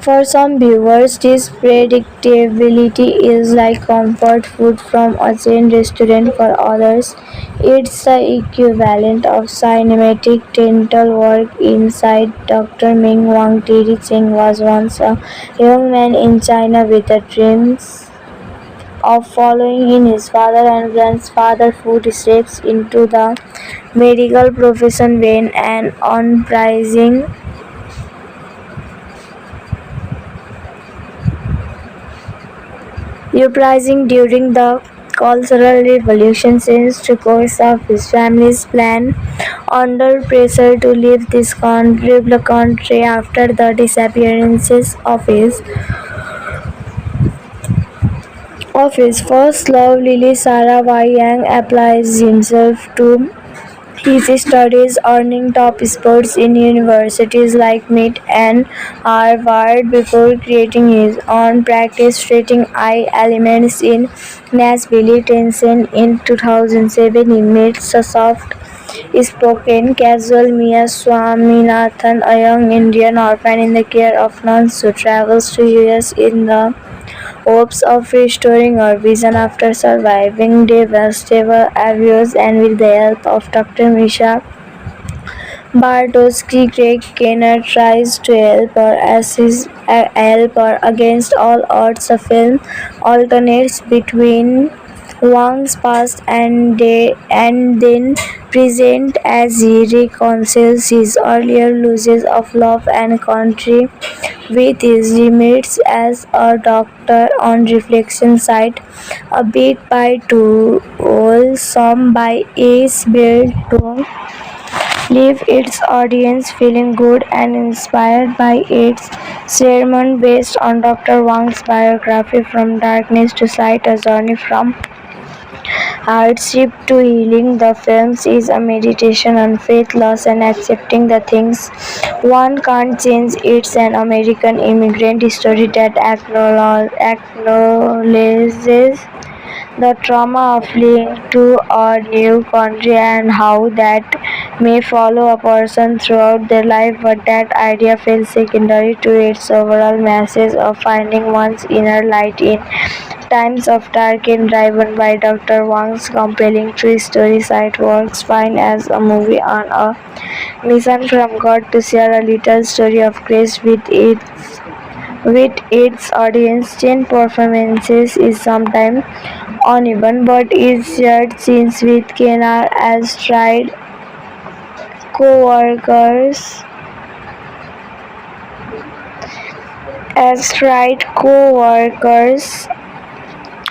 [SPEAKER 1] For some viewers, this predictability is like comfort food from a chain restaurant. For others, it's the equivalent of cinematic dental work inside. Dr. Ming Wang Terry Cheng was once a young man in China with the dreams of following in his father and grandfather's footsteps into the medical profession when an uprising during the Cultural Revolution changed the course of his family's plan. Under pressure to leave the country after the disappearances of his first love, Lily, Sarah Y. Yang applies himself to his studies, earning top spots in universities like MIT and Harvard before creating his own practice, treating eye elements in Nashville, Tennessee. In 2007, he meets a soft-spoken, casual Mia Swaminathan, a young Indian orphan in the care of nuns who travels to US in the hopes of restoring her vision after surviving devastating abuse, and with the help of Dr. Misha Bartowski, Craig Kinnear tries to help her against all odds. The film alternates between Wang's past and then present as he reconciles his earlier losses of love and country with his limits as a doctor. On reflection side, a bit by tool, some by is built to leave its audience feeling good and inspired by its sermon based on Dr. Wang's biography From Darkness to Sight, a journey from hardship to healing. The film is a meditation on faith, loss, and accepting the things one can't change. It's an American immigrant story that acknowledges the trauma of fleeing to a new country and how that may follow a person throughout their life, but that idea feels secondary to its overall message of finding one's inner light in times of dark. And driven by Dr. Wang's compelling true story, Sight works fine as a movie on a mission from God to share a little story of grace with its audience. 10 performances is sometimes uneven, but its shared scenes with Kenar as co-workers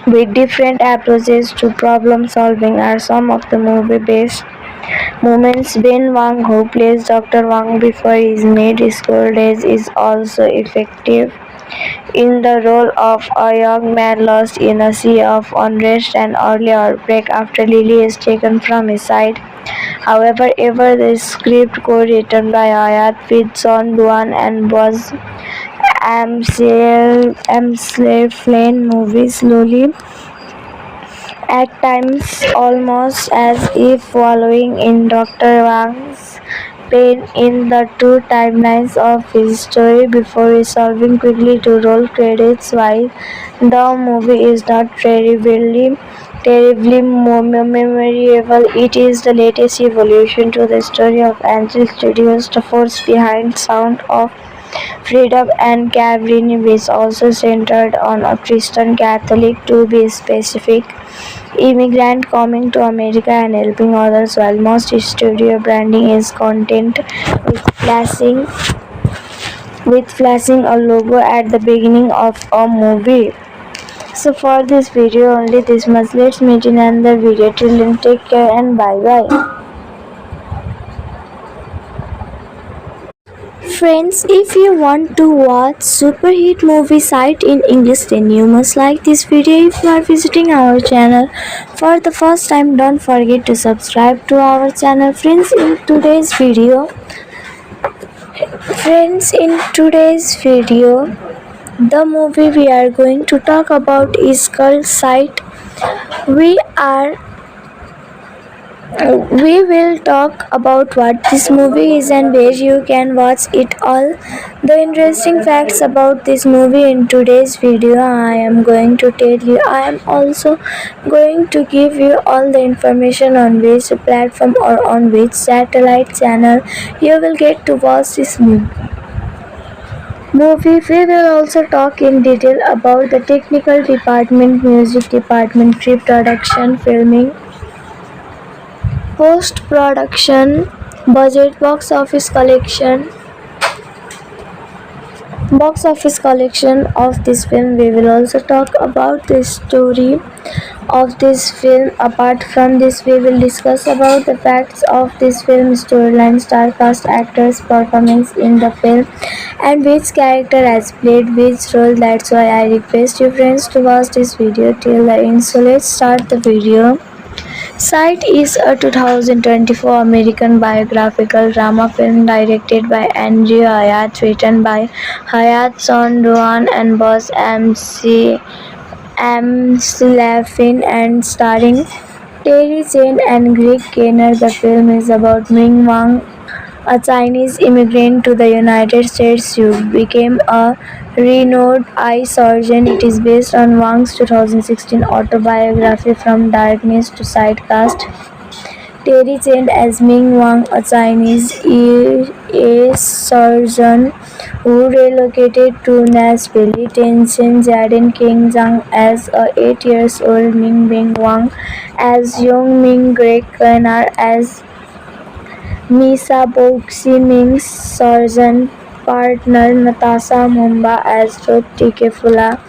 [SPEAKER 1] with different approaches to problem solving are some of the movie best moments. Ben Wang, who plays Dr. Wang before his mid-school days, is also effective in the role of a young man lost in a sea of unrest and early heartbreak after Lily is taken from his side. However, the script co-written by Hayat with John Duan and Buzz Amsler movie slowly, at times almost as if following in Dr. Wang's pain in the two timelines of his story before resolving quickly to roll credits. While the movie is not terribly memorable, it is the latest evolution to the story of Angel Studios, the force behind Sound of Freedom and Cabrini, which also centered on a Christian Catholic, to be specific, immigrant coming to America and helping others, while most studio branding is content with flashing a logo at the beginning of a movie. So for this video only this much. Let's meet in another video. Till then, take care and bye bye. Friends, if you want to watch super hit movie site in English, then you must like this video. If you are visiting our channel for the first time, don't forget to subscribe to our channel. Friends, in today's video, the movie we are going to talk about is called Sight. We are we will talk about what this movie is and where you can watch it all. The interesting facts about this movie in today's video I am going to tell you. I am also going to give you all the information on which platform or on which satellite channel you will get to watch this movie. We will also talk in detail about the technical department, music department, pre-production, filming, post-production, budget, box office collection of this film. We will also talk about the story of this film. Apart from this, we will discuss about the facts of this film, storyline, star cast, actors' performance in the film, and which character has played which role. That's why I request you friends to watch this video till the end. So let's start the video. Sight is a 2024 American biographical drama film directed by Andrew Hayat, written by Hayat, John Duan and Buzz Amsellafin, and starring Terry Chen and Greg Kinnear. The film is about Ming Wang, a Chinese immigrant to the United States who became a renowned eye surgeon. It is based on Wang's 2016 autobiography From Darkness to Sight. Cast Terry Chen as Ming Wang, a Chinese EA surgeon who relocated to Nashville. Tencent Jaden King Zhang as a 8 years old Ming Bing Wang, as Yong Ming Greg Kenner as Misa Boxi Ming's surgeon partner, Natasha Mumba as Ruth Tikefula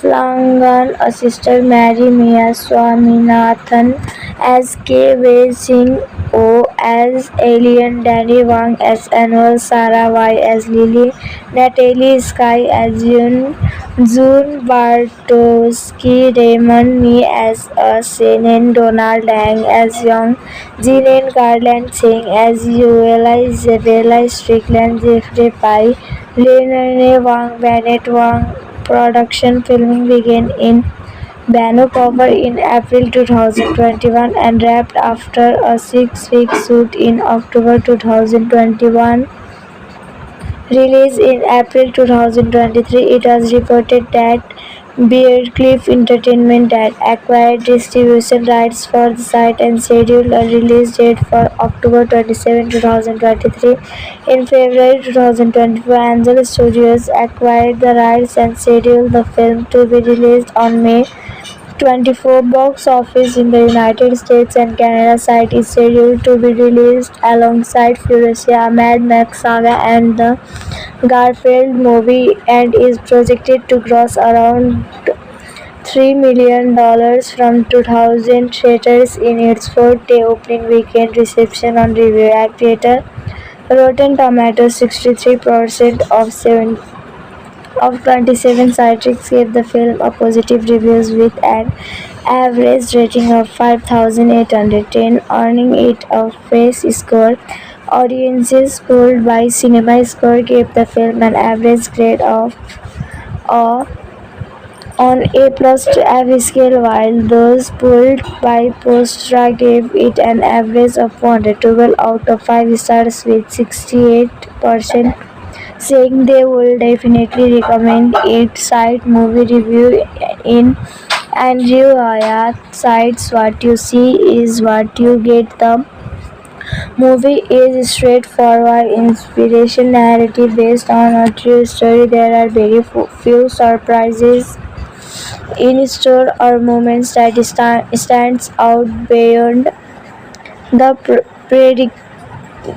[SPEAKER 1] Flangan, a sister Mary Mia Swaminathan as K. Wei Singh O as Alien, Danny Wang as Annual, Sarah Y as Lily, Natalie Sky as June Bartowski, Raymond Me as Senin, Donald Dang as Young, Jeanine Garland Singh as Yuela, Isabella Strickland, Jeffrey Pai, Leonard Wang, Bennett Wang. Production filming began in Vancouver in April 2021 and wrapped after a 6-week shoot in October 2021. Released in April 2023, it was reported that Bearcliff Entertainment had acquired distribution rights for the site and scheduled a release date for October 27, 2023. In February 2024, Angel Studios acquired the rights and scheduled the film to be released on May 24. Box office in the United States and Canada site is scheduled to be released alongside Furiosa, Mad Max Saga and the Garfield movie and is projected to gross around $3 million from 2,000 theaters in its fourth-day opening weekend reception on Review Aggregator. Rotten Tomatoes 63% of 27 critics gave the film a positive reviews with an average rating of 5,810, earning it a face score. Audiences polled by CinemaScore gave the film an average grade of A on A+ to F scale, while those polled by Postra gave it an average of 412 out of 5 stars, with 68% saying they will definitely recommend it. Site movie review in Andrew Hayat cites what you see is what you get. The movie is straightforward inspiration narrative based on a true story. There are very few surprises in store or moments that stands out beyond the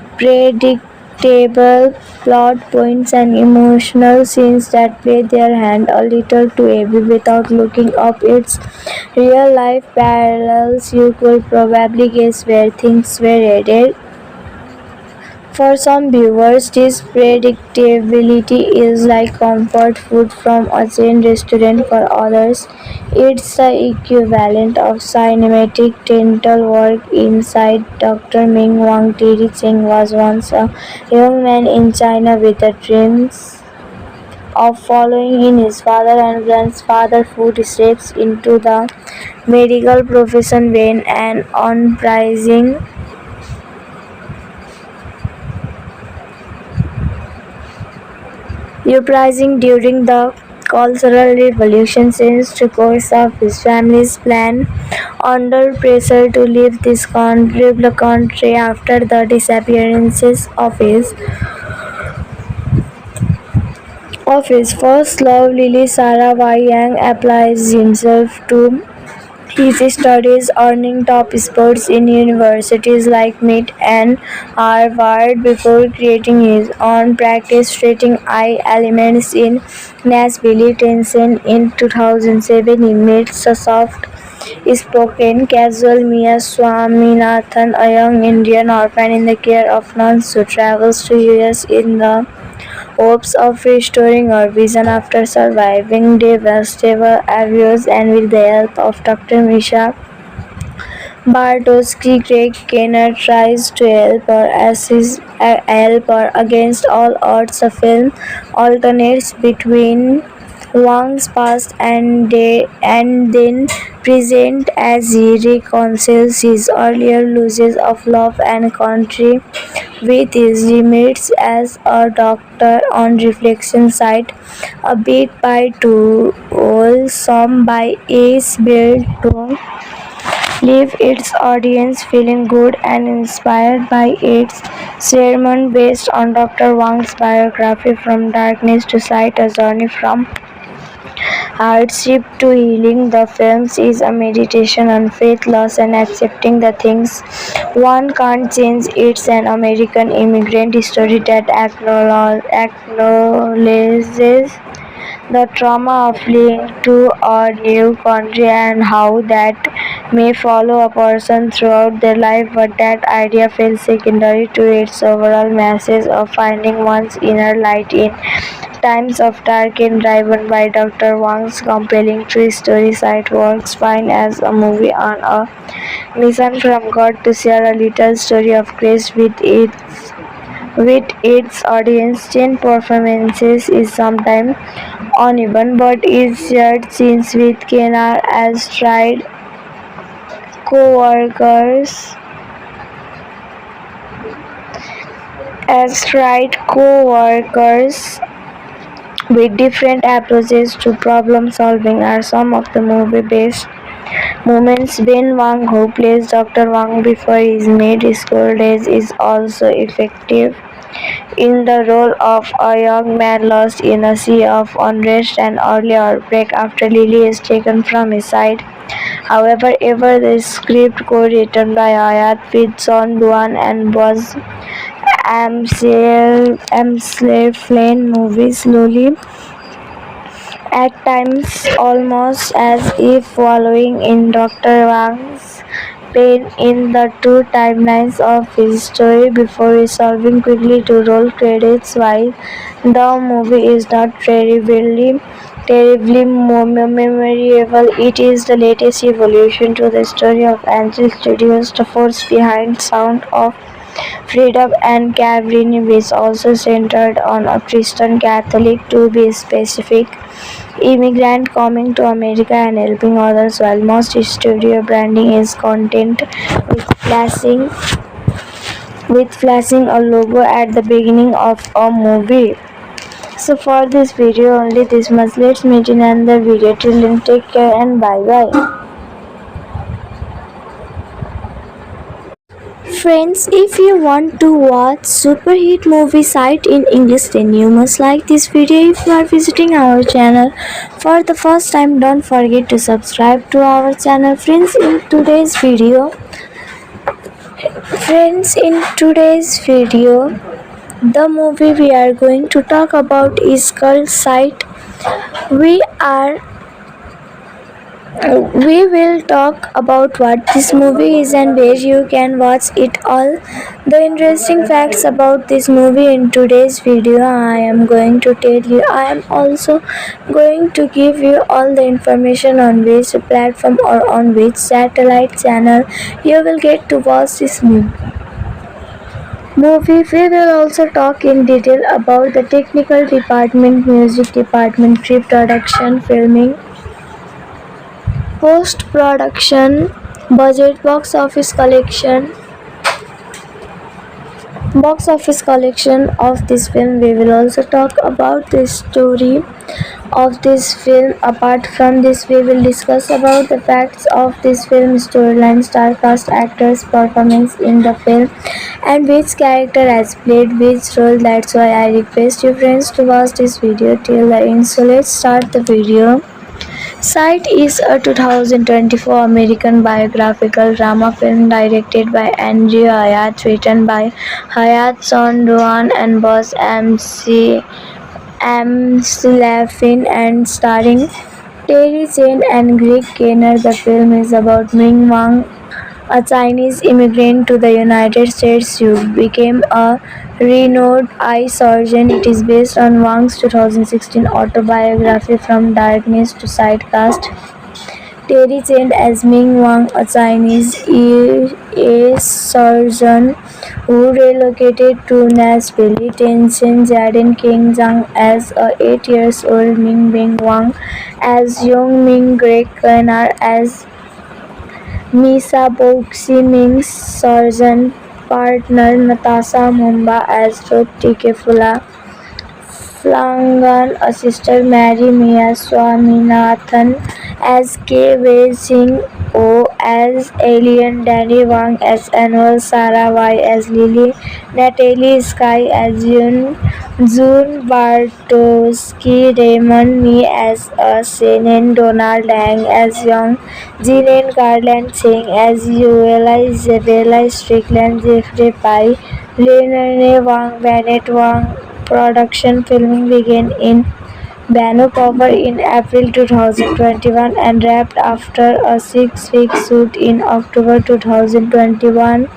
[SPEAKER 1] predictable plot points and emotional scenes that play their hand a little too heavy without looking up its real life parallels. You could probably guess where things were headed. For some viewers, this predictability is like comfort food from a chain restaurant. For others, it's the equivalent of cinematic dental work inside. Dr. Ming Wang Terry Cheng was once a young man in China with the dreams of following in his father and grandfather's footsteps into the medical profession when an uprising during the Cultural Revolution changed the course of his family's plan. Under pressure to leave the country after the disappearances of his first love, Lily Sarah Y. Yang applies himself to his studies, earning top spots in universities like MIT and Harvard before creating his own practice, treating eye elements in Nashville, Tennessee. In 2007, he meets a soft-spoken, casual Mia Swaminathan, a young Indian orphan in the care of nuns who travels to US in the hopes of restoring her vision after surviving devastating abuse, and with the help of Dr. Misha Bartowski, Craig Kenner tries to help her against all odds. The film alternates between Wang's past and then present as he reconciles his earlier losses of love and country with his limits as a doctor. On reflection site, a bit by tool, some by Ace built to leave its audience feeling good and inspired by its sermon based on Dr. Wang's biography From Darkness to Sight, A Journey from Hardship to Healing. The film is a meditation on faith, loss, and accepting the things one can't change. It's an American immigrant story that acknowledges the trauma of fleeing to a new country and how that may follow a person throughout their life, but that idea feels secondary to its overall message of finding one's inner light in times of dark. And driven by Dr. Wang's compelling true story, Sight works fine as a movie on a mission from God to share a little story of grace with its audience. 10 performances is sometimes uneven, but its shared scenes with Kenar as co-workers with different approaches to problem solving are some of the movie best moments. Ben Wang, who plays Dr. Wang before his mid-school days, is also effective in the role of a young man lost in a sea of unrest and early outbreak after Lily is taken from his side. However, the script co-written by Ayat with John Duan and Buzz Amsler movie slowly, at times almost as if following in Dr. Wang's pain in the two timelines of his story before resolving quickly to roll credits. While the movie is not terribly memorable, it is the latest evolution to the story of Angel Studios, the force behind Sound of Freedom and Cabrini, which also centered on a Christian Catholic, to be specific, immigrant coming to America and helping others, while most studio branding is content with flashing a logo at the beginning of a movie. So for this video only this much. Let's meet in another video. Till then, take care and bye bye. Friends, if you want to watch super hit movie site in English, then you must like this video. If you are visiting our channel for the first time, don't forget to subscribe to our channel. Friends, in today's video, the movie we are going to talk about is called Sight. We will talk about what this movie is and where you can watch it all. The interesting facts about this movie in today's video I am going to tell you. I am also going to give you all the information on which platform or on which satellite channel you will get to watch this movie. We will also talk in detail about the technical department, music department, pre-production, filming, post-production, budget, box office collection of this film. We will also talk about the story of this film. Apart from this, we will discuss about the facts of this film, storyline, star cast, actors' performance in the film, and which character has played which role. That's why I request you friends to watch this video till the end. So let's start the video. Sight is a 2024 American biographical drama film directed by Andrew Hayat, written by Hayat, Son Duan, and Buzz Amsellafin, and starring Terry Chen and Greg Kinnear. The film is about Ming Wang, a Chinese immigrant to the United States who became a renowned eye surgeon. It is based on Wang's 2016 autobiography From Darkness to Sight. Cast Terry Chen as Ming Wang, a Chinese eye surgeon who relocated to Nashville. Tencent Jaden King Zhang as a 8-year-old Ming Bing Wang as Young Ming, Greg Kinnear as Misa Boxi Ming's surgeon partner, Natasha Mumba as Ruth Tikefula Flangan, a sister Mary Mia Swaminathan as K. Wei Sing O as Alien, Danny Wang as Anwar, Sarah Y as Lily, Natalie Sky as Yun, June Bartowski, Raymond Me as Seinen, Donald Dang as Young, Jeanine Garland Singh as Yuela, Isabella Strickland, Jeffrey Pye, Leonard Wang, Bennett Wang. Production filming began in Vancouver in April 2021 and wrapped after a 6-week shoot in October 2021.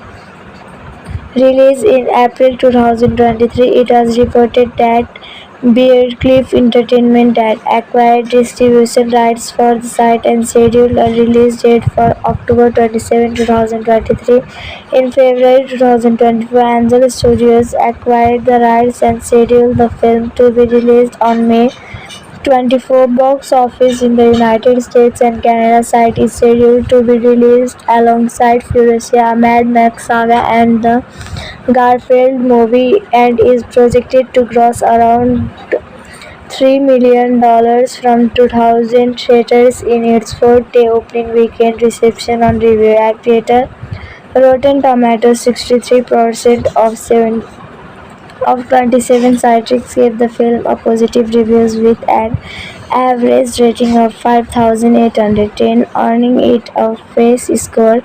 [SPEAKER 1] Released in April 2023, it was reported that Bearcliff Entertainment had acquired distribution rights for the site and scheduled a release date for October 27, 2023. In February 2024, Angel Studios acquired the rights and scheduled the film to be released on May 24. Box office in the United States and Canada site is scheduled to be released alongside Furiosa, Mad Max Saga and the Garfield movie and is projected to gross around $3 million from 2,000 theaters in its fourth-day opening weekend reception on review aggregator Rotten Tomatoes. 63% of 27 critics gave the film a positive reviews with an average rating of 5,810, earning it a face score.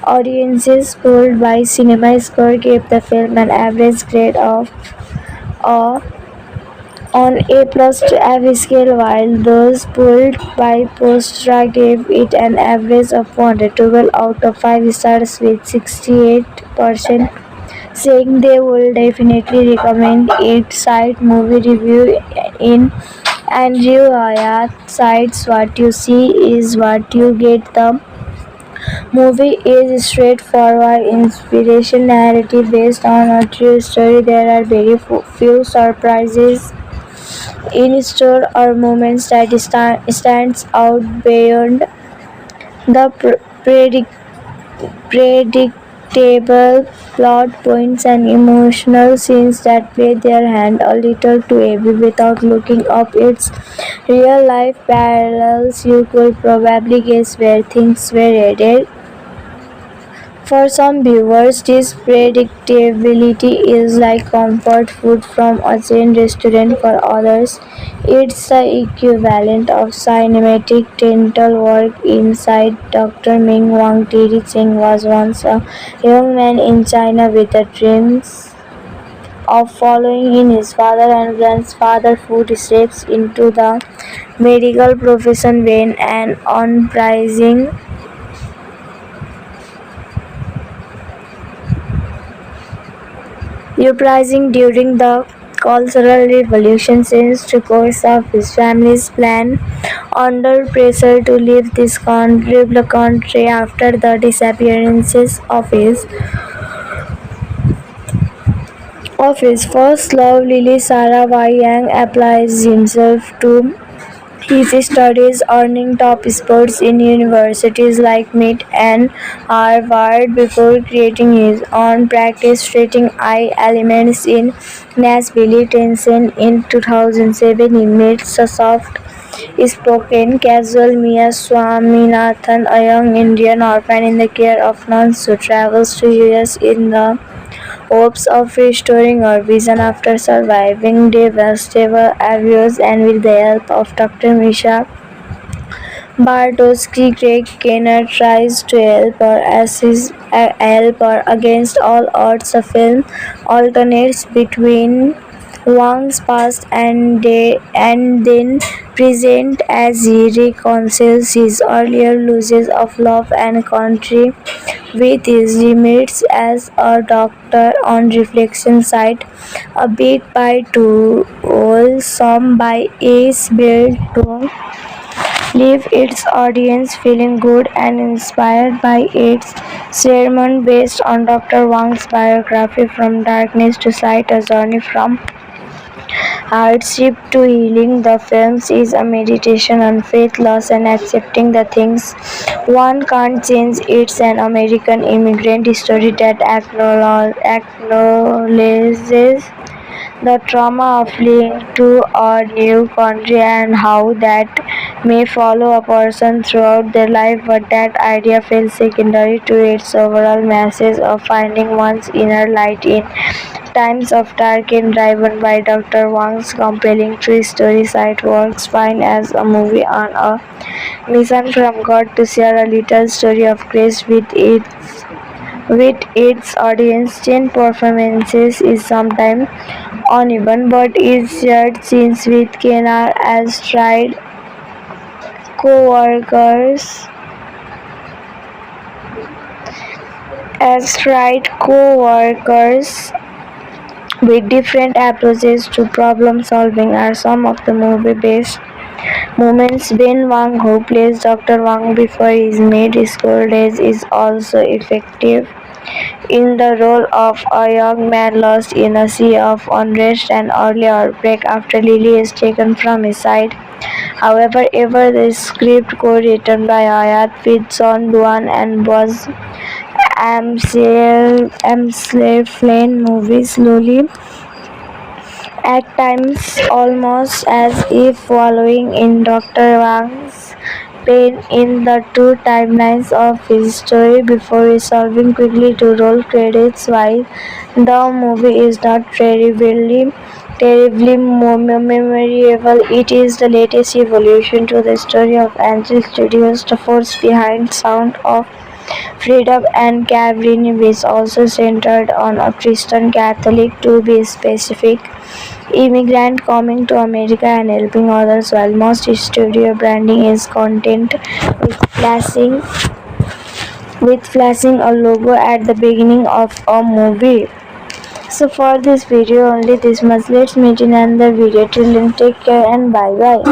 [SPEAKER 1] Audiences polled by CinemaScore gave the film an average grade of a on A plus to F scale, while those polled by Postra gave it an average of 412 out of 5 stars, with 68% saying they will definitely recommend it. Site movie review in Andrew Ayat cites what you see is what you get. The movie is straightforward inspiration narrative based on a true story. There are very few surprises in store or moments that stands out beyond the predictable plot points and emotional scenes that play their hand a little too heavy without looking up its real life parallels. You could probably guess where things were headed. For some viewers, this predictability is like comfort food from a chain restaurant. For others, it's the equivalent of cinematic dental work inside. Dr. Ming Wang Tiri Cheng was once a young man in China with the dreams of following in his father and grandfather's footsteps into the medical profession when an uprising during the Cultural Revolution changed the course of his family's plan. Under pressure to leave this country after the disappearances of his first love, Lily Sarah Y. Yang applies himself to his studies, earning top spots in universities like MIT and Harvard before creating his own practice, treating eye elements in Nashville, Tennessee. In 2007, he meets a soft-spoken, casual Mia Swaminathan, a young Indian orphan in the care of nuns who travels to US in the hopes of restoring her vision after surviving devastating abuse, and with the help of Dr. Misha Bartowski, Craig Kenner tries to help her against all odds. The film alternates between Wang's past and then present as he reconciles his earlier losses of love and country with his limits as a doctor. On reflection side, a bit by tool, some by is built to leave its audience feeling good and inspired by its sermon based on Dr. Wang's biography From Darkness to Light, A Journey from Hardship to Healing. The film is a meditation on faith, loss, and accepting the things one can't change. It's an American immigrant story that acknowledges the trauma of fleeing to a new country and how that may follow a person throughout their life, but that idea feels secondary to its overall message of finding one's inner light in times of dark. And driven by Dr. Wang's compelling true story, Sight works fine as a movie on a mission from God to share a little story of grace with its audience. 10 performances is sometimes uneven, but its shared scenes with Kenar as co-workers co-workers with different approaches to problem solving are some of the movie best moments. Ben Wang, who plays Dr. Wang before his mid-school days, is also effective in the role of a young man lost in a sea of unrest and early outbreak after Lily is taken from his side. However, the script co-written by Ayat with John Duan and Buzz Amsler movie slowly, at times almost as if following in Dr. Wang's pain in the two timelines of his story before resolving quickly to roll credits. While the movie is not terribly memorable, it is the latest evolution to the story of Angel Studios, the force behind Sound of Freedom and Cabrini, which also centered on a Christian Catholic, to be specific, immigrant coming to America and helping others, while most studio branding is content with flashing a logo at the beginning of a movie. So for this video only this much. Let's meet in another video. Till then, take care and bye bye.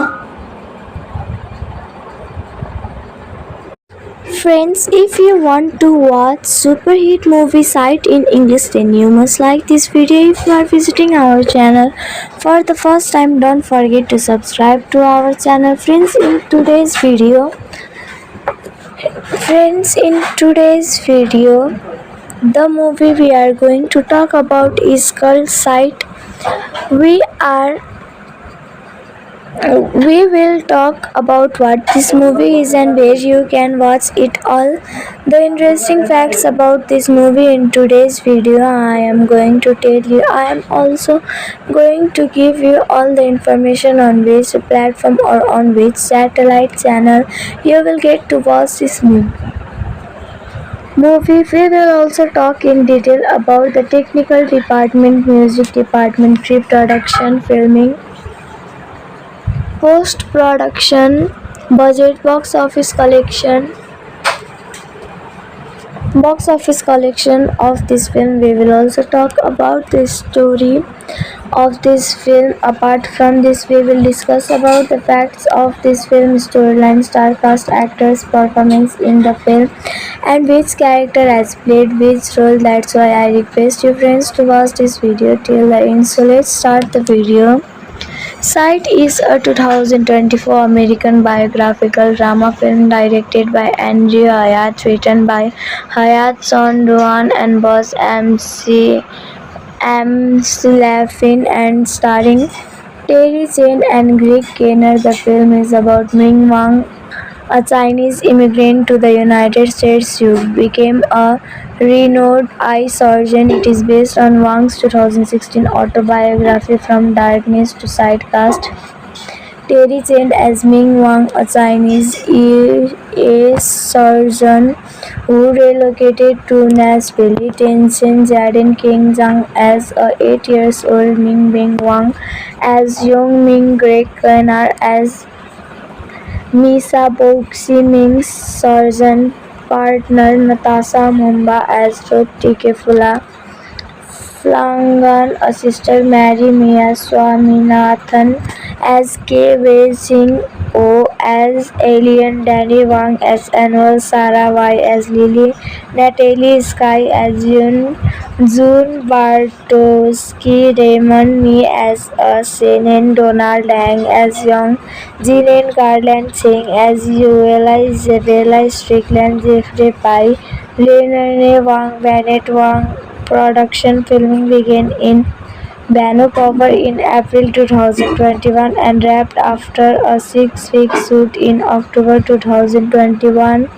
[SPEAKER 1] Friends, if you want to watch super hit movie site in English, then you must like this video. If you are visiting our channel for the first time, don't forget to subscribe to our channel. Friends, in today's video, the movie we are going to talk about is called Sight. We will talk about what this movie is and where you can watch it all. The interesting facts about this movie in today's video I am going to tell you. I am also going to give you all the information on which platform or on which satellite channel you will get to watch this movie. We will also talk in detail about the technical department, music department, pre-production, filming, post-production, budget, box office collection of this film. We will also talk about the story of this film. Apart from this, we will discuss about the facts of this film, storyline, star cast, actors, performance in the film, and which character has played which role. That's why I request you friends to watch this video till the end. So let's start the video. Sight is a 2024 American biographical drama film directed by Andrew Hayat, written by Hayat Sonduan and Buzz Amslafin, and starring Terry Chen and Greg Kinnear. The film is about Ming Wang, a Chinese immigrant to the United States who became a renowned eye surgeon. It is based on Wang's 2016 autobiography From Darkness to Sight. Cast Terry Chen as Ming Wang, a Chinese eye surgeon who relocated to Nashville. Tencent Jaden King Zhang as a 8-year-old Ming Beng Wang as Young Ming, Greg Kinnear as Misa Boxi Ming's surgeon partner, Natasha Mumba as Tikefula Flangan, a sister, Mary Mia Swaminathan as K. Wei Singh O as Alien, Danny Wang as Anwar, Sarah Y as Lily, Natalie Sky as June Bartowski, Raymond Me as Senen, Donald Dang as Young, Jeanine Garland Singh as Yuela, Isabella Strickland, Jeffrey Pai, Leonard Wang, Bennett Wang. Production filming began in Bano cover in April 2021 and wrapped after a 6-week shoot in October 2021.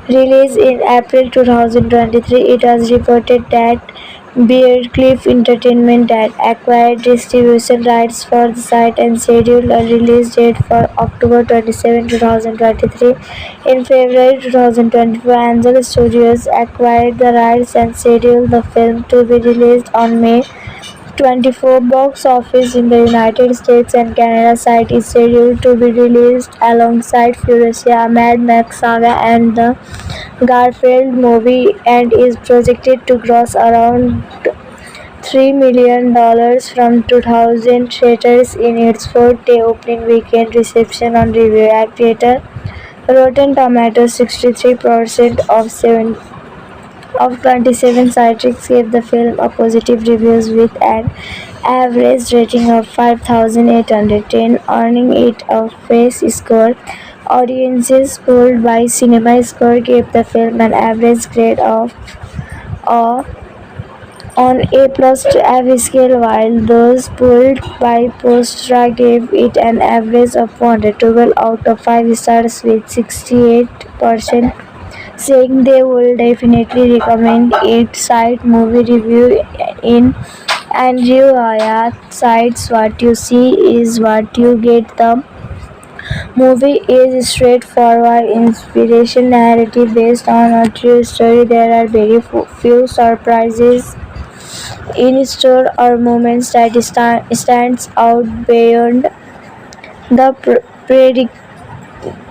[SPEAKER 1] Released in April 2023, it was reported that Bearcliff Entertainment had acquired distribution rights for the site and scheduled a release date for October 27, 2023. In February 2024, Angel Studios acquired the rights and scheduled the film to be released on May 24. Box office in the United States and Canada site is scheduled to be released alongside Furiosa, Mad Max Saga and the Garfield movie and is projected to gross around $3 million from 2,000 theaters in its fourth-day opening weekend reception on review aggregator Rotten Tomatoes. 63% of 27 critics gave the film a positive reviews with an average rating of 5,810, earning it a face score. Audiences polled by CinemaScore gave the film an average grade of A on A plus to F scale, while those polled by Postra gave it an average of 412 out of 5 stars, with 68% saying they will definitely recommend it. Site movie review in Andrew Ayat cites what you see is what you get. The movie is straightforward inspiration narrative based on a true story. There are very few surprises in store or moments that stands out beyond the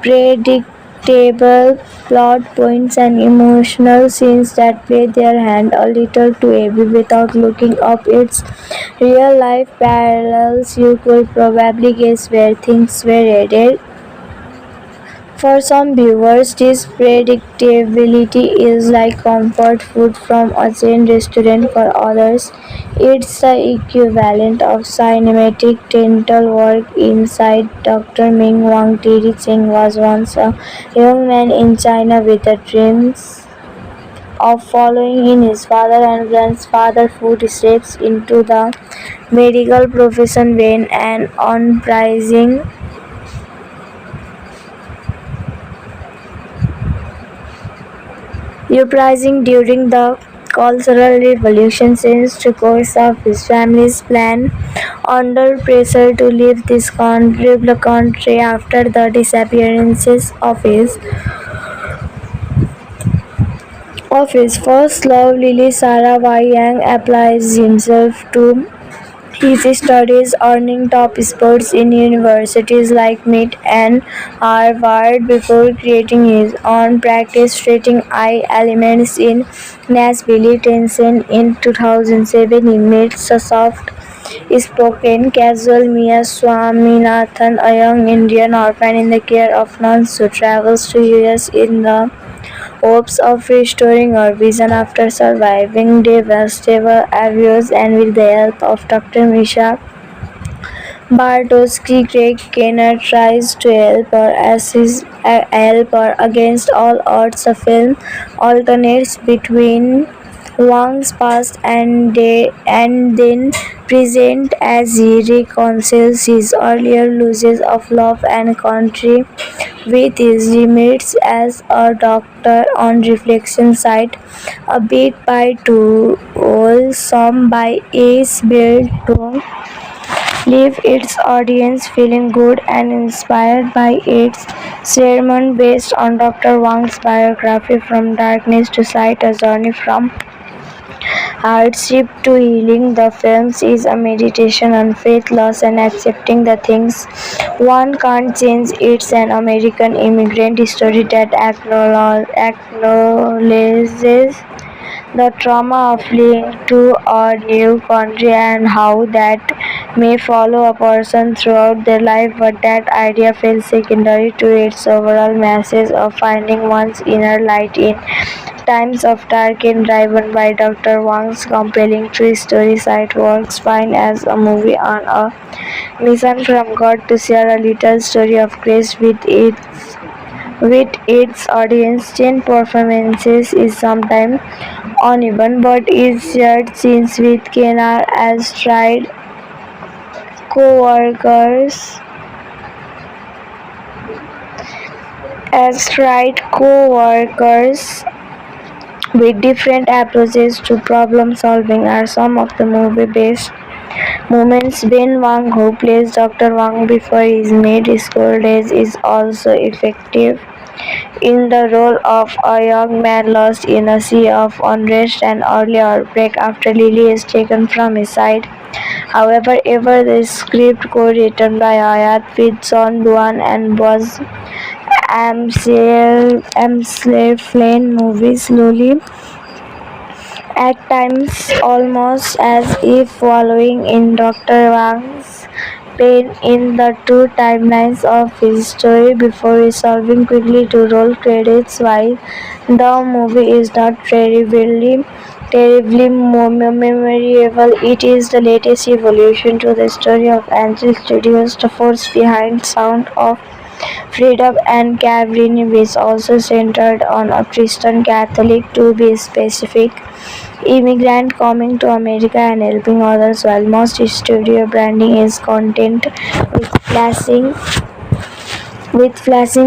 [SPEAKER 1] predictable plot points and emotional scenes that play their hand a little too heavy without looking up its real life parallels. You could probably guess where things were headed. For some viewers, this predictability is like comfort food from a chain restaurant. For others, it's the equivalent of cinematic dental work inside. Dr. Ming Wang Tiri Cheng was once a young man in China with the dreams of following in his father and grandfather's footsteps into the medical profession when an uprising during the Cultural Revolution changed the course of his family's plan. Under pressure to leave this country after the disappearances of his first love, Lily Sarah Wai Yang applies himself to his studies, earning top spots in universities like MIT and Harvard before creating his own practice, treating eye ailments in Nashville, Tennessee. In 2007, he meets a soft-spoken, casual Mia Swaminathan, a young Indian orphan in the care of nuns who travels to US in the hopes of restoring her vision after surviving devastating abuse, and with the help of Dr. Misha Bartowski, Craig Kenner tries to help her against all odds. The film alternates between Wang's past and then present as he reconciles his earlier losses of love and country with his limits as a doctor. On reflection site, a bit by tool, some by is built to leave its audience feeling good and inspired by its sermon based on Dr. Wang's biography From Darkness to Light, A Journey from Hardship to Healing. The film is a meditation on faith, loss, and accepting the things one can't change. It's an American immigrant story that acknowledges the trauma of fleeing to a new country and how that may follow a person throughout their life, but that idea feels secondary to its overall message of finding one's inner light in times of dark. And driven by Dr. Wang's compelling true story, Site works fine as a movie on a mission from God to share a little story of grace with its with its audience. Chen performances is sometimes uneven but is shared scenes with Kenar as tried co-workers with different approaches to problem solving are some of the movie best moments. Ben Wang, who plays Dr. Wang before his mid-school days, is also effective in the role of a young man lost in a sea of unrest and early outbreak after Lily is taken from his side. However, the script co-written by Hayat with John Duan and Buzz Amsler movie slowly, at times almost as if following in Dr. Wang's pain in the two timelines of his story before resolving quickly to roll credits. While the movie is not terribly memorable, it is the latest evolution to the story of Angel Studios, the force behind Sound of Freedom and Cabrini, which also centered on a Christian Catholic, to be specific, immigrant coming to America and helping others, while most studio branding is content with flashing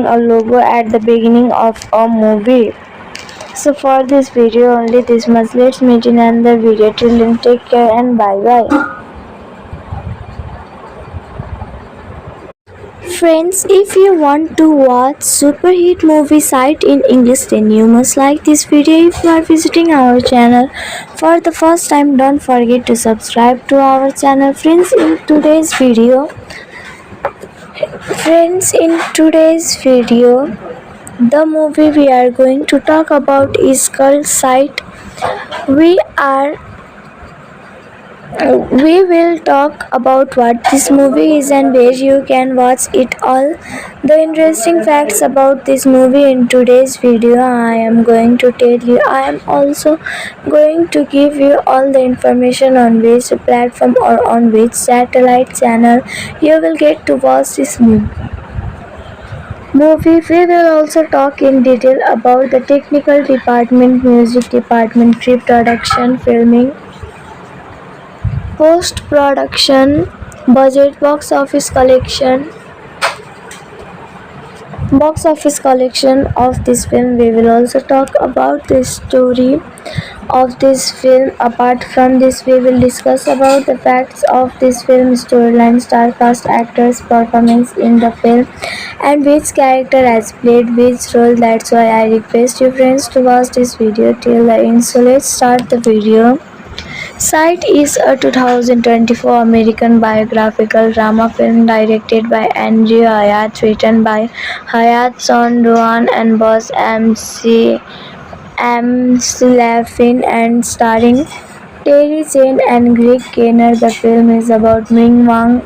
[SPEAKER 1] a logo at the beginning of a movie. So for this video only this much. Let's meet in another video. Till then, take care and bye bye. Friends, if you want to watch super hit movie site in English, then you must like this video. If you are visiting our channel for the first time, don't forget to subscribe to our channel. Friends, in today's video, the movie we are going to talk about is called Sight. We will talk about what this movie is and where you can watch it all. The interesting facts about this movie in today's video I am going to tell you. I am also going to give you all the information on which platform or on which satellite channel you will get to watch this movie. We will also talk in detail about the technical department, music department, pre-production, filming, post-production, budget, box office collection of this film. We will also talk about the story of this film. Apart from this, we will discuss about the facts of this film, storyline, star cast, actors, performance in the film, and which character has played which role. That's why I request you friends to watch this video till the end. So let's start the video. Sight is a 2024 American biographical drama film directed by Andrew Hayat, written by Hayat, Son Duan and Buzz Amslafin, and starring Terry Chen and Greg Kinnear. The film is about Ming Wang,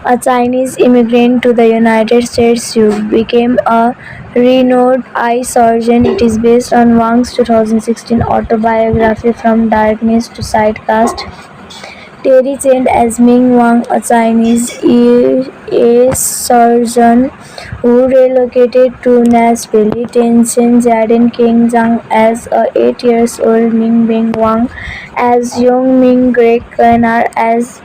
[SPEAKER 1] a Chinese immigrant to the United States who became a renowned eye surgeon. It is based on Wang's 2016 autobiography From Darkness to Sight. Cast Terry Chen as Ming Wang, a Chinese eye surgeon who relocated to Nashville. Tencent Jaden King Zhang as a 8-year-old Ming Wang as Young Ming, Greg Kinnear as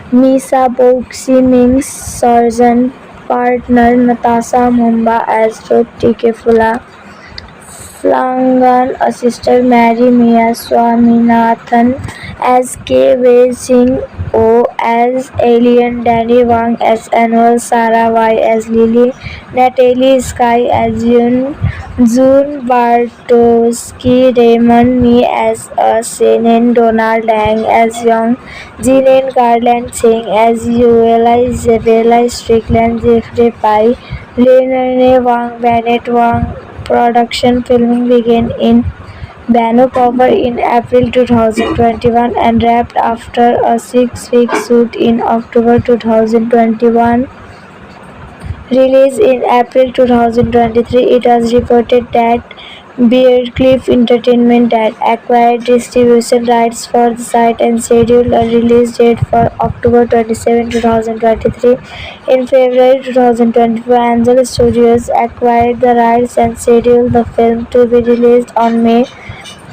[SPEAKER 1] Misa Boxi Ming's surgeon partner, Natasha Mumba as Jyoti Flangan, a sister, Mary Mia Swaminathan as K. Wei Singh O as Alien, Danny Wang as Anwar, Sarah Y as Lily, Natalie Sky as June Bartowski, Raymond Me as Senen, Donald Dang as Young, Jeanine Garland Singh as Yuela, Isabella Strickland, Jeffrey Pai, Leonard Wang, Bennett Wang. Production filming began in Vancouver in April 2021 and wrapped after a 6-week shoot in October 2021. Released in April 2023, it was reported that Bearcliff Entertainment that acquired distribution rights for the site and scheduled a release date for October 27, 2023. In February 2024, Angel Studios acquired the rights and scheduled the film to be released on May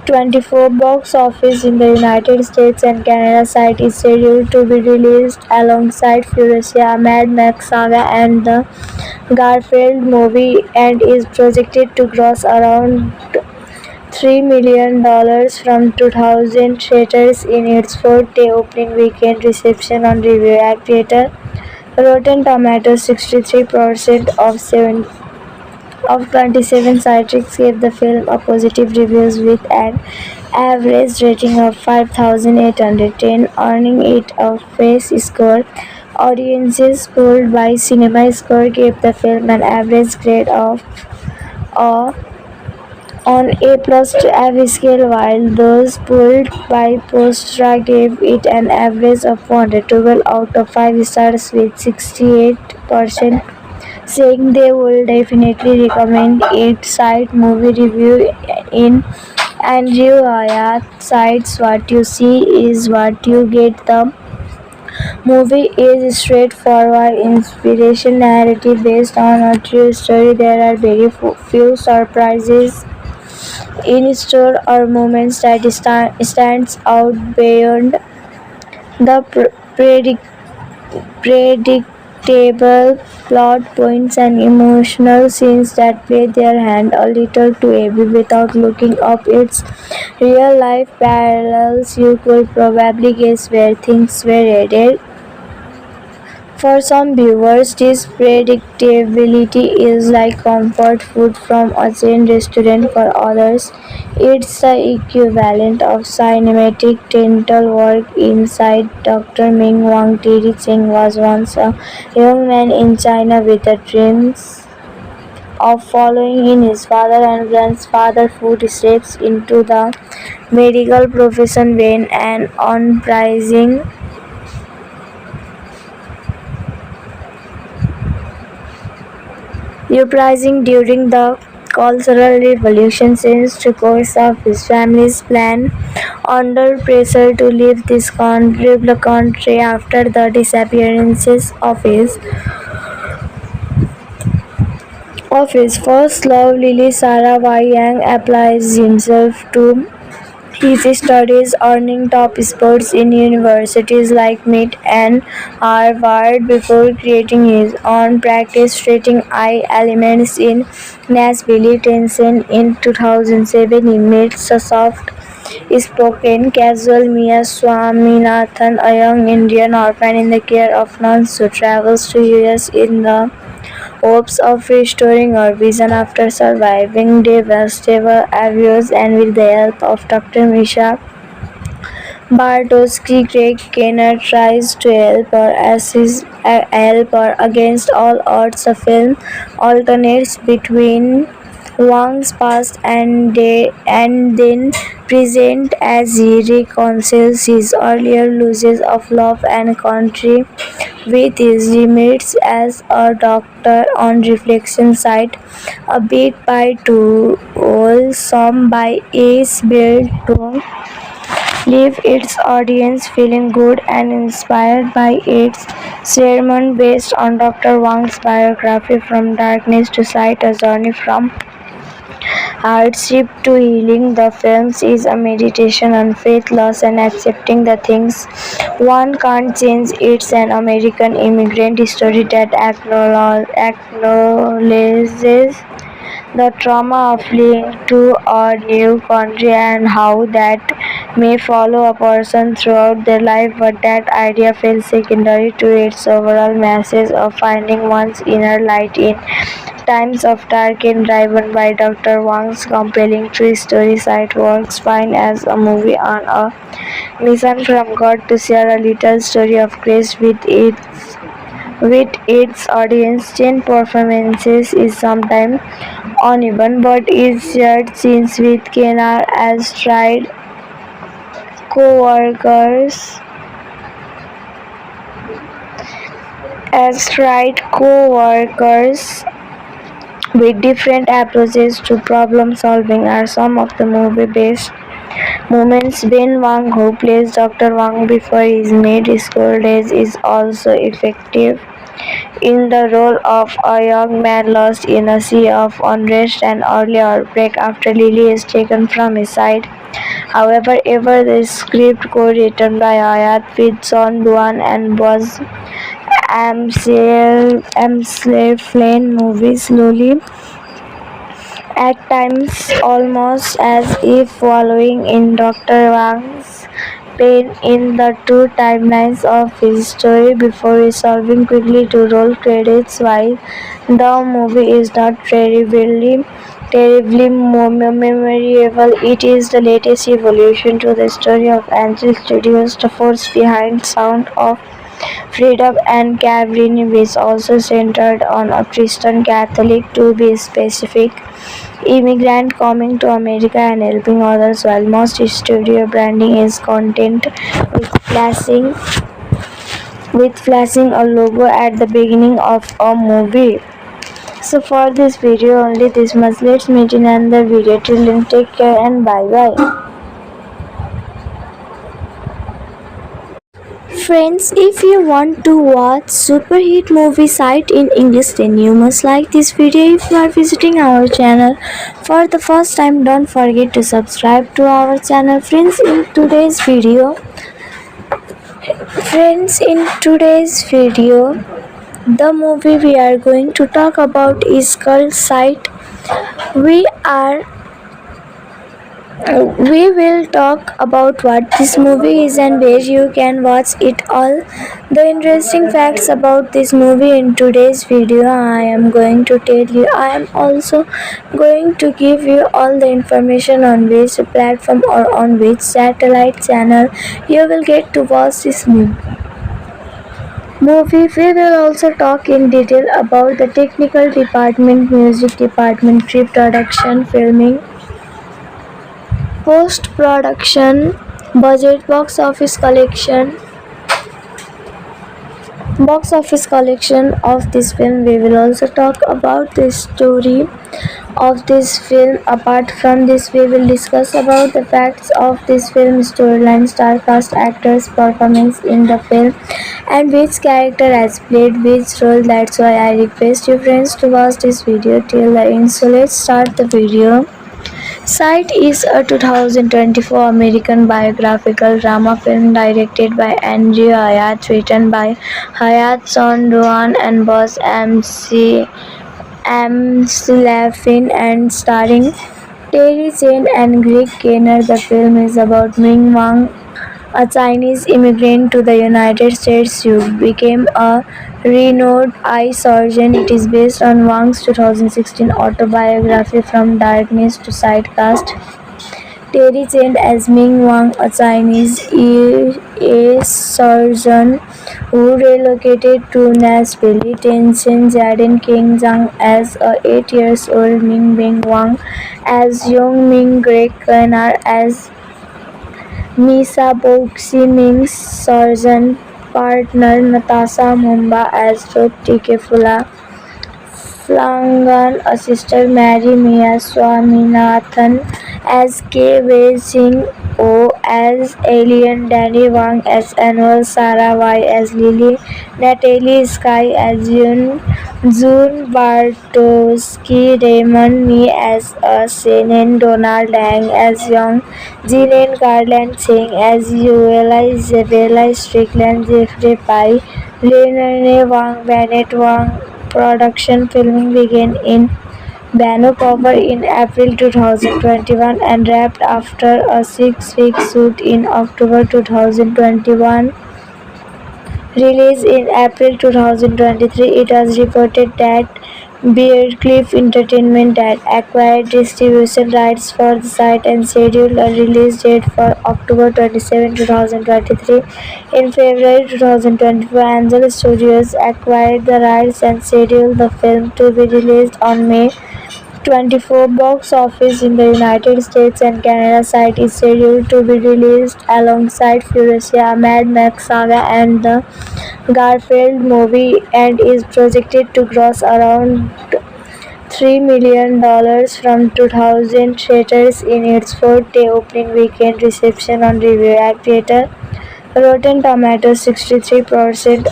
[SPEAKER 1] 24. Box office in the United States and Canada site is scheduled to be released alongside Furiosa, Mad Max Saga and the Garfield movie and is projected to gross around $3 million from 2,000 theaters in its fourth-day opening weekend reception on review aggregator Rotten Tomatoes. 63% of 27 critics gave the film a positive reviews with an average rating of 5,810, earning it a face score. Audiences polled by CinemaScore gave the film an average grade of a on A plus to F scale, while those polled by Postra gave it an average of 412 out of 5 stars, with 68% saying they will definitely recommend it. Site movie review in Andrew Hayat cites what you see is what you get. The movie is straightforward inspiration narrative based on a true story. There are very few surprises in store or moments that stands out beyond the predictable plot points and emotional scenes that play their hand a little too heavy without looking up its real life parallels. You could probably guess where things were headed. For some viewers, this predictability is like comfort food from a chain restaurant. For others, it's the equivalent of cinematic dental work inside. Dr. Ming Wang Tiri Cheng was once a young man in China with the dreams of following in his father and grandfather's footsteps into the medical profession when an uprising during the Cultural Revolution changed the course of his family's plan. Under pressure to leave this country after the disappearances of his first love, Lily Sarah Wai Yang applies himself to his studies, earning top scores in universities like MIT and Harvard before creating his own practice treating eye ailments in Nashville, Tennessee. In 2007, he meets a soft-spoken, casual Mia Swaminathan, a young Indian orphan in the care of nuns who travels to US in the hopes of restoring her vision after surviving devastating abuse, and with the help of Dr. Misha Bartosky, Craig Kenner tries to help her against all odds. The film alternates between Wang's past and then present as he reconciles his earlier losses of love and country with his limits as a doctor. On reflection site, a bit by tool, some by is built to leave its audience feeling good and inspired by its sermon based on Dr. Wang's biography From Darkness to Light, A Journey from Hardship to Healing. The film is a meditation on faith, loss, and accepting the things one can't change. It's an American immigrant story that acknowledges the trauma of fleeing to a new country and how that may follow a person throughout their life, but that idea feels secondary to its overall message of finding one's inner light in times of dark. And driven by Dr. Wang's compelling true story, site works fine as a movie on a mission from God to share a little story of grace with its audience. 10 performances is sometimes uneven, but its shared scenes with Kenner as tried co-workers as tried co-workers with different approaches to problem solving are some of the movie best moments. Ben Wang, who plays Dr. Wang before his mid-school days, is also effective in the role of a young man lost in a sea of unrest and early outbreak after Lily is taken from his side. However, the script co-written by Hayat with John Duan and Buzz Amsler movie slowly, at times almost as if wallowing in Dr. Wang's pain in the two timelines of his story before resolving quickly to roll credits. While the movie is not terribly memorable, it is the latest evolution to the story of Angel Studios, the force behind Sound of Freedom and Cabrini, which also centered on a Christian Catholic, to be specific, immigrant coming to America and helping others, while most studio branding is content with flashing a logo at the beginning of a movie. So for this video only this much. Let's meet in another video. Till then, take care and bye bye. Friends, if you want to watch super hit movie site in English, then you must like this video. If you are visiting our channel for the first time, don't forget to subscribe to our channel. Friends, in today's video, the movie we are going to talk about is called Sight. We are we will talk about what this movie is and where you can watch it all. The interesting facts about this movie in today's video I am going to tell you. I am also going to give you all the information on which platform or on which satellite channel you will get to watch this movie. We will also talk in detail about the technical department, music department, pre-production, filming, post-production, budget, box office collection of this film. We will also talk about the story of this film. Apart from this, we will discuss about the facts of this film, storyline, star cast, actors, performance in the film, and which character has played which role. That's why I request you friends to watch this video till the end. So let's start the video. Sight is a 2024 American biographical drama film directed by Andrew Hayat, written by Hayat, Son Duan and Buzz Amsellafin, and starring Terry Chen and Greg Kinnear. The film is about Ming Wang, a Chinese immigrant to the United States who became a renowned eye surgeon. It is based on Wang's 2016 autobiography From Darkness to Sight. Cast Terry Chen as Ming Wang, a Chinese eye surgeon who relocated to Nashville. Tencent Jaden King Zhang as a 8-year-old Ming Bing Wang as Young Ming, Greg Kinnear as Misa Boxi Ming's surgeon partner, Natasha Mumba as Ruth Tikefula Flangan, a sister, Mary Mia Swaminathan as K. Wei Singh O as Alien, Danny Wang as Anwar, Sarah Y as Lily, Natalie Sky as June Bartowski, Raymond Me as a Senen, Donald Dang as Young, Jeanine Garland Singh as Yuela, Isabella Strickland, Jeffrey Pai, Leonard Wang, Bennett Wang. Production filming began in Vancouver in April 2021 and wrapped after a 6-week shoot in October 2021. Released in April 2023, it was reported that Beardcliff Entertainment had acquired distribution rights for the site and scheduled a release date for October 27, 2023. In February 2024, Angel Studios acquired the rights and scheduled the film to be released on May 24. Box office in the United States and Canada. Site is scheduled to be released alongside Furiosa, Mad Max Saga and the Garfield movie and is projected to gross around $3 million from 2,000 theaters in its fourth-day opening weekend reception on review aggregator Rotten Tomatoes. 63%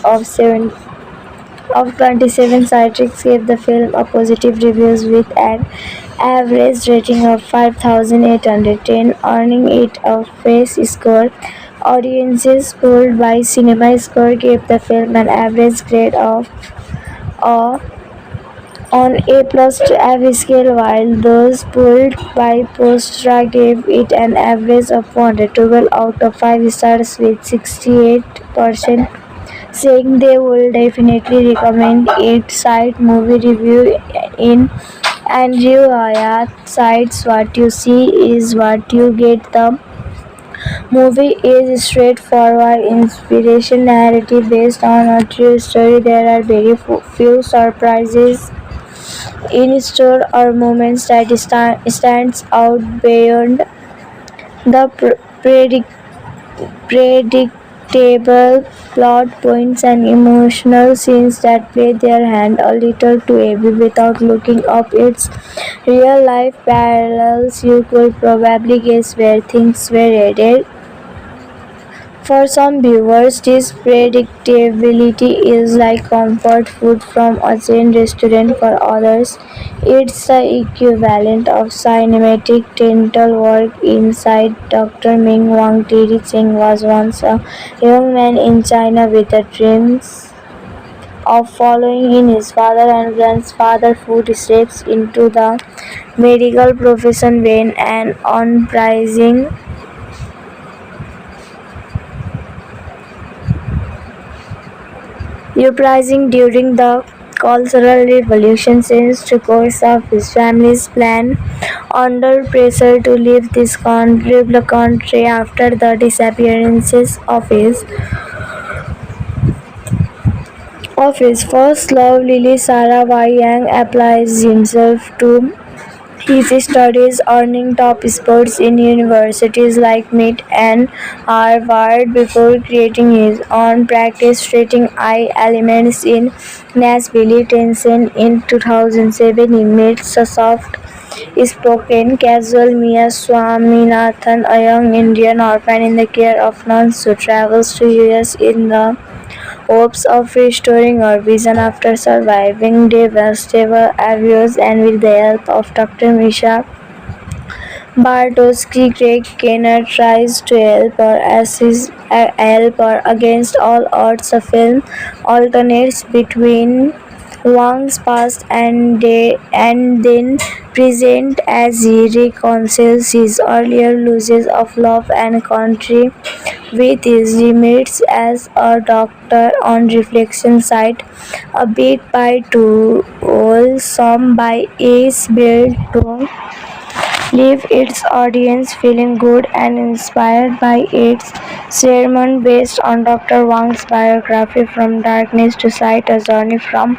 [SPEAKER 1] of 27 critics gave the film a positive reviews with an average rating of 5,810, earning it a face score. Audiences polled by CinemaScore gave the film an average grade of a on A plus to F scale, while those polled by Postra gave it an average of 112 out of 5 stars, with 68% saying they will definitely recommend it. Cite movie review in Andrew Ayat cites what you see is what you get. The movie is straightforward inspiration narrative based on a true story. There are very few surprises in store or moments that stands out beyond the predictable plot points and emotional scenes that play their hand a little too heavy without looking up its real life parallels. You could probably guess where things were headed. For some viewers, this predictability is like comfort food from a chain restaurant. For others, it's the equivalent of cinematic dental work inside. Dr. Ming Wang Tiri Cheng was once a young man in China with the dreams of following in his father and grandfather's footsteps into the medical profession when an uprising during the Cultural Revolution changed the course of his family's plan. Under pressure to leave the country after the disappearances of his first love, Lily Sarah Wai Yang applies himself to his studies, earning top scores in universities like MIT and Harvard before creating his own practice, treating eye elements in Nashville, Tennessee. In 2007, he meets a soft-spoken, casual Mia Swaminathan, a young Indian orphan in the care of nuns who travels to US in the hopes of restoring her vision after surviving devastating abuse, and with the help of Dr. Misha Bartowski, Craig Keener tries to help her against all odds. The film alternates between Wang's past and then present as he reconciles his earlier losses of love and country with his limits as a doctor. On reflection side, a bit by tool, some by is built to leave its audience feeling good and inspired by its sermon based on Dr. Wang's biography From Darkness to Sight, A Journey from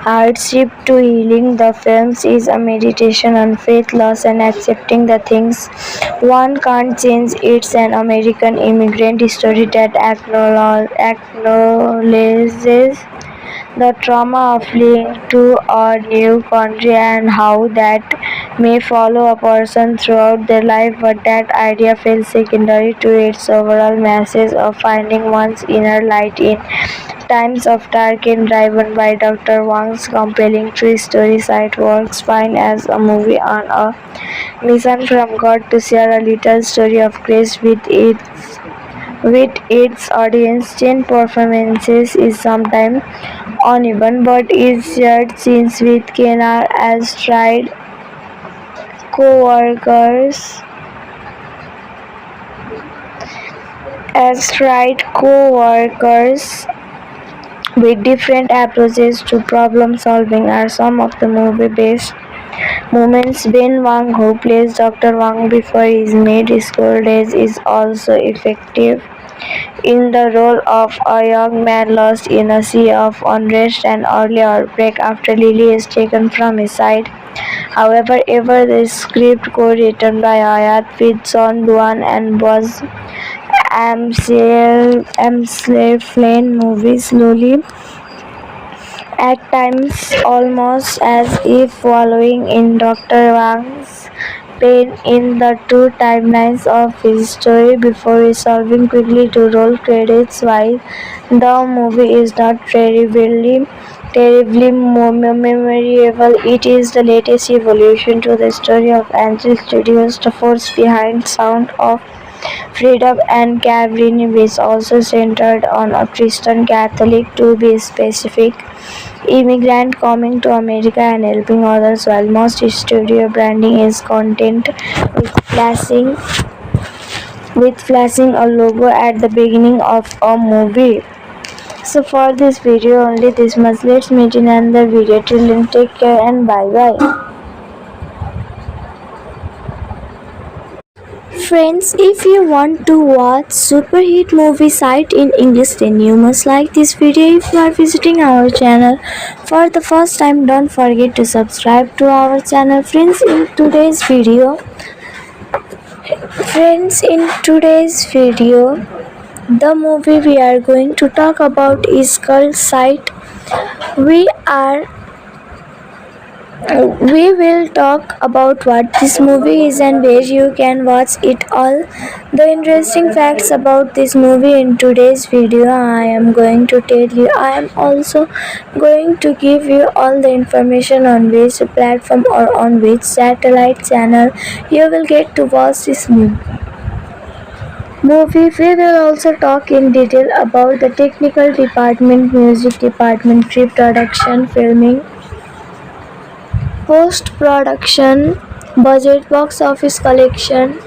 [SPEAKER 1] Hardship to Healing. The film is a meditation on faith, loss, and accepting the things one can't change. It's an American immigrant story that acknowledges the trauma of fleeing to a new country and how that may follow a person throughout their life, but that idea feels secondary to its overall message of finding one's inner light in times of dark. And driven by Dr. Wang's compelling true story, it works fine as a movie on a mission from God to share a little story of grace with its audience. 10 performances is sometimes uneven, but its shared scenes with Kenar as co-workers with different approaches to problem solving are some of the movie's best moments. Ben Wang, who plays Dr. Wang before his mid-school days, is also effective in the role of a young man lost in a sea of unrest and early heartbreak after Lily is taken from his side. However, the script co-written by Ayat with John Duan and Buzz Amsler movie slowly at times almost as if wallowing in Dr. Wang's pain in the two timelines of his story before resolving quickly to roll credits. While the movie is not terribly memorable, it is the latest evolution to the story of Angel Studios, the force behind Sound of Freedom and Cabrini, which also centered on a Christian Catholic, to be specific, immigrant coming to America and helping others, while most studio branding is content with flashing a logo at the beginning of a movie. So for this video only this much. Let's meet in another video. Till then, take care and bye bye. Friends, if you want to watch super hit movie site in English, then you must like this video. If you are visiting our channel for the first time, don't forget to subscribe to our channel. Friends, in today's video, the movie we are going to talk about is called Sight. We are we will talk about what this movie is and where you can watch it all. The interesting facts about this movie in today's video I am going to tell you. I am also going to give you all the information on which platform or on which satellite channel you will get to watch this movie. We will also talk in detail about the technical department, music department, pre-production, filming, post-production, budget, box office collection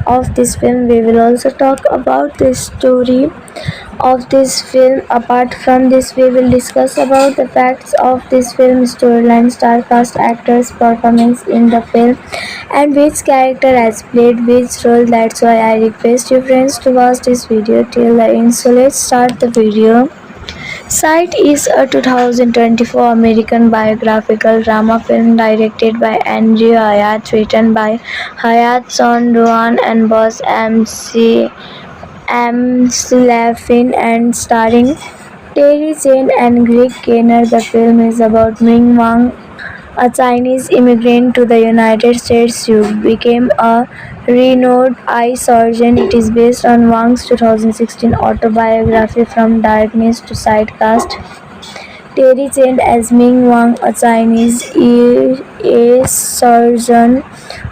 [SPEAKER 1] of this film. We will also talk about the story of this film. Apart from this, we will discuss about the facts of this film, storyline, star cast, actors' performance in the film, and which character has played which role. That's why I request you friends to watch this video till the end. So let's start the video. Sight is a 2024 American biographical drama film directed by Andrew Hayat, written by Hayat Son Ruan and Buzz Amslafin, and starring Terry Chen and Greg Kinnear. The film is about Ming Wang, a Chinese immigrant to the United States who became a renowned eye surgeon. It is based on Wang's 2016 autobiography From Darkness to Sight. Cast Terry Chen as Ming Wang, a Chinese eye surgeon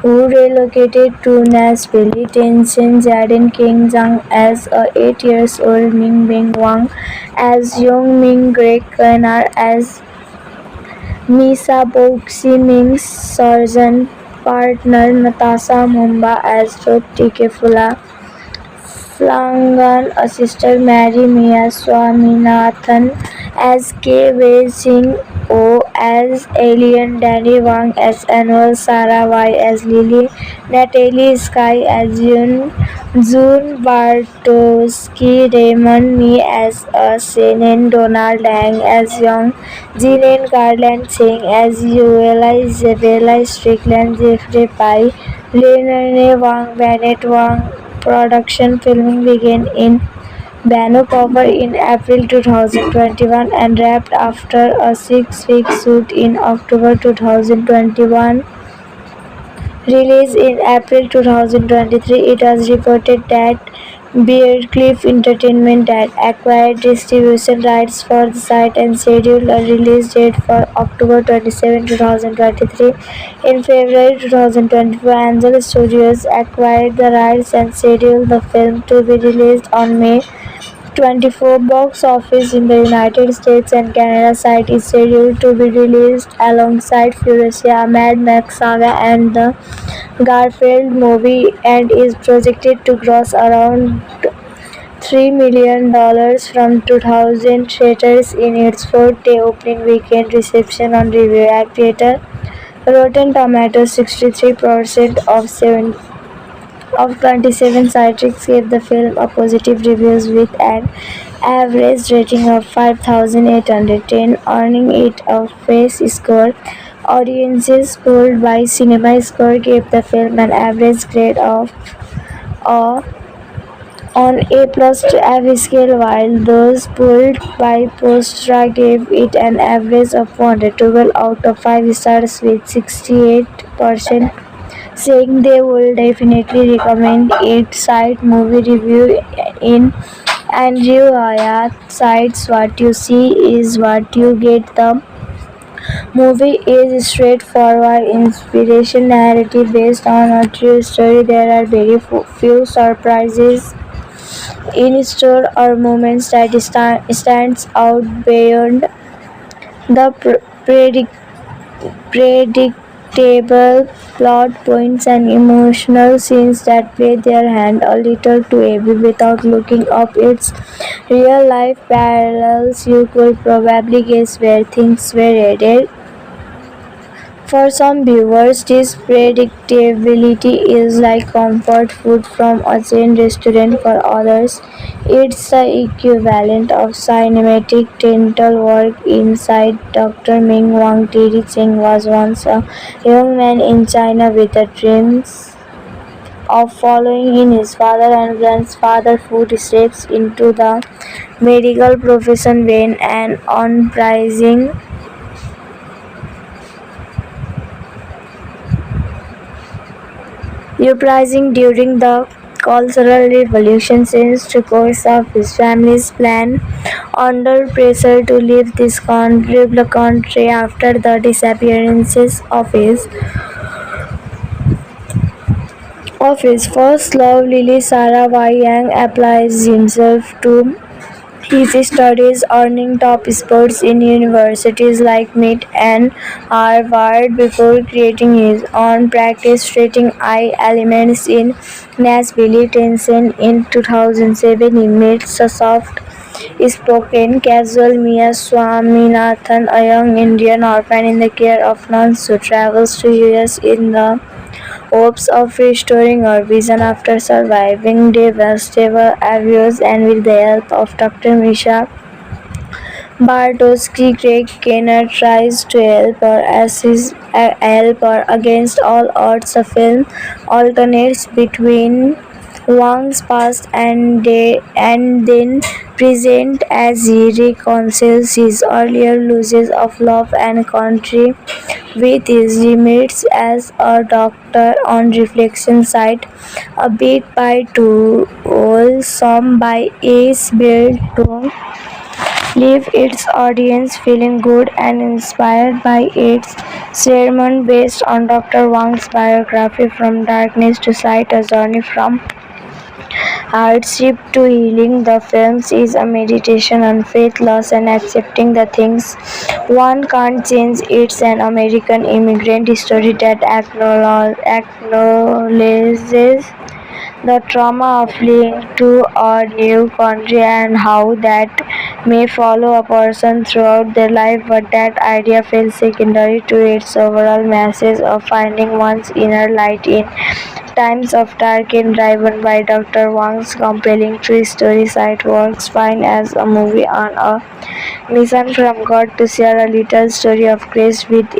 [SPEAKER 1] who relocated to Nashville. Tencent Jaden King Zhang as a 8-year-old Ming Wang, as Young Ming, Greg Kinnear as Misa Boxi Ming's surgeon partner, Natasha Mumba as Ruth Tikefula Flangan, a sister, Mary Mia Swaminathan as K. Wei Singh O as Alien, Danny Wang as Anwar, Sarah Y as Lily, Natalie Sky as June Bartowski, Raymond Me as Senen, Donald Dang as Young, Jeanine Garland Singh as Yuela, Isabella Strickland, Jeffrey Pai, Leonard Wang, Bennett Wang. Production filming began in Vancouver in April 2021 and wrapped after a 6-week shoot in October 2021. Released in April 2023, it was reported that Beardcliff Entertainment had acquired distribution rights for the site and scheduled a release date for October 27, 2023. In February 2024, Angel Studios acquired the rights and scheduled the film to be released on May 24. Box office in the United States and Canada. Site is scheduled to be released alongside Furiosa, a Mad Max saga, and the Garfield movie, and is projected to gross around $3 million from 2,000 theaters in its fourth-day opening weekend reception on Review Aggregator. Rotten Tomatoes 63% of 27 critics gave the film a positive reviews, with an average rating of 5,810, earning it a face score. Audiences polled by CinemaScore gave the film an average grade of a on A+ to F scale, while those pulled by Postra gave it an average of 112 out of 5 stars, with 68% saying they will definitely recommend it. Cite movie review in Andrew Hayat cites, "What you see is what you get." The movie is straightforward inspiration narrative based on a true story. There are very few surprises in store or moments that stands out beyond the predictable plot points and emotional scenes that play their hand a little too heavy without looking up its real life parallels. You could probably guess where things were headed. For some viewers, this predictability is like comfort food from a chain restaurant. For others, it's the equivalent of cinematic dental work inside. Dr. Ming Wang Tiri Cheng was once a young man in China with the dreams of following in his father and grandfather's footsteps into the medical profession when an uprising during the Cultural Revolution changed the course of his family's plan. Under pressure to leave the country after the disappearances of his first love, Lily Sarawai Yang applies himself to his studies, earning top spots in universities like MIT and Harvard before creating his own practice, treating eye elements in Nashville, Tennessee. In 2007, he meets a soft-spoken, casual Mia Swaminathan, a young Indian orphan in the care of nuns who travels to US in the hopes of restoring her vision after surviving devastating abuse, and with the help of Dr. Misha Bartowski, Craig Keener tries to help her against all odds. The film alternates between Wang's past and then present as he reconciles his earlier losses of love and country with his limits as a doctor. On reflection side, a bit by tool, some by is built to leave its audience feeling good and inspired by its sermon based on Dr. Wang's biography From Darkness to Sight, a journey from hardship to healing. The film is a meditation on faith, loss, and accepting the things one can't change. It's an American immigrant story that acknowledges the trauma of fleeing to a new country and how that may follow a person throughout their life, but that idea feels secondary to its overall message of finding one's inner light in times of dark. And driven by Dr. Wang's compelling true story, Sight works fine as a movie on a mission from God to share a little story of grace with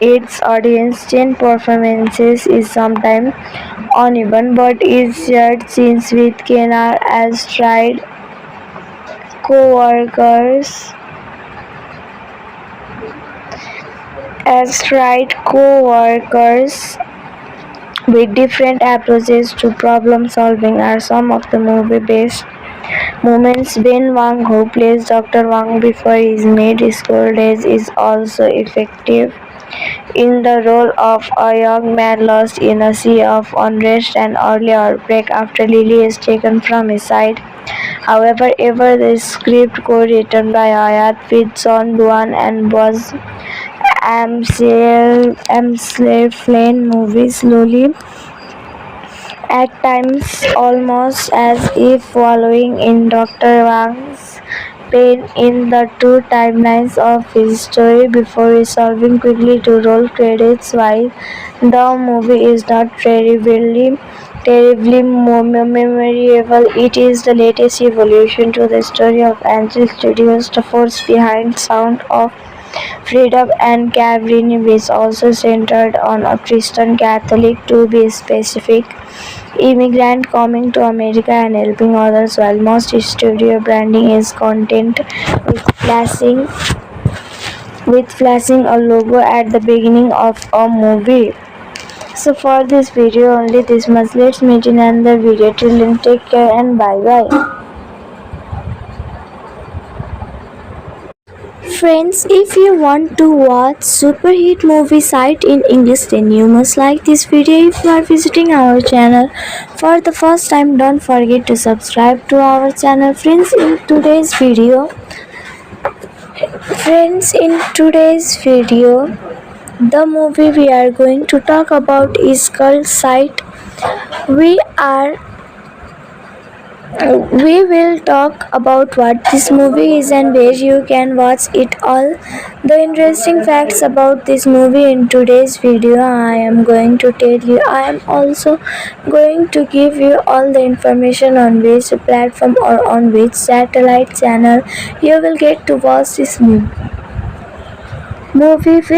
[SPEAKER 1] its audience. 10 performances is sometimes uneven, but its shared scenes with Kenar as co-workers with different approaches to problem solving are some of the movie best moments. Ben Wang, who plays Dr. Wang before his mid-school days, is also effective in the role of a young man lost in a sea of unrest and early heartbreak after Lily is taken from his side. However, the script co-written by Hayat with John Duan and Buzz Amsler movie slowly, at times almost as if following in Dr. Wang's pain in the two timelines of his story before resolving quickly to roll credits. While the movie is not terribly memorable, it is the latest evolution to the story of Angel Studios, the force behind Sound of Freedom and Cabrini, which also centered on a Christian Catholic, to be specific, immigrant coming to America and helping others, while most studio branding is content with flashing a logo at the beginning of a movie. So for this video only this much. Let's meet in another video. Till then, take care and bye bye. Friends, if you want to watch super hit movie site in English, then you must like this video. If you are visiting our channel for the first time, don't forget to subscribe to our channel. Friends, in today's video, the movie we are going to talk about is called Sight. We are we will talk about what this movie is and where you can watch it all. The interesting facts about this movie in today's video I am going to tell you. I am also going to give you all the information on which platform or on which satellite channel you will get to watch this movie. We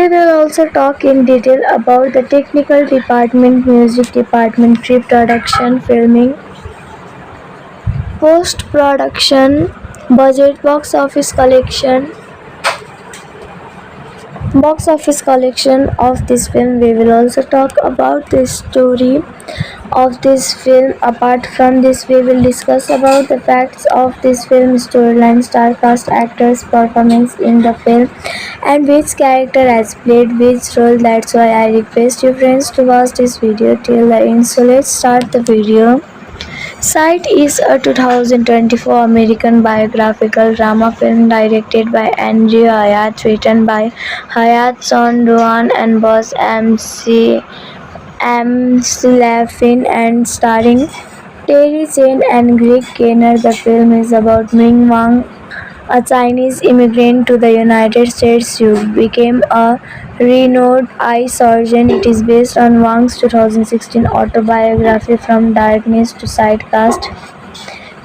[SPEAKER 1] will also talk in detail about the technical department, music department, pre-production, filming, post-production, budget, box office collection of this film. We will also talk about the story of this film. Apart from this, we will discuss about the facts of this film, storyline, star cast, actors, performance in the film, and which character has played which role. That's why I request you friends to watch this video till the end. So let's start the video. Sight is a 2024 American biographical drama film directed by Andrew Hayat, written by Hayat Son Ruan and Buzz Amslafin, and starring Terry Chen and Greg Kinnear. The film is about Ming Wang, a Chinese immigrant to the United States who became a renowned eye surgeon. It is based on Wang's 2016 autobiography From Darkness to Sight. Cast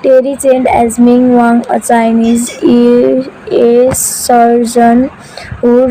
[SPEAKER 1] Terry Chen as Ming Wang, a Chinese eye surgeon who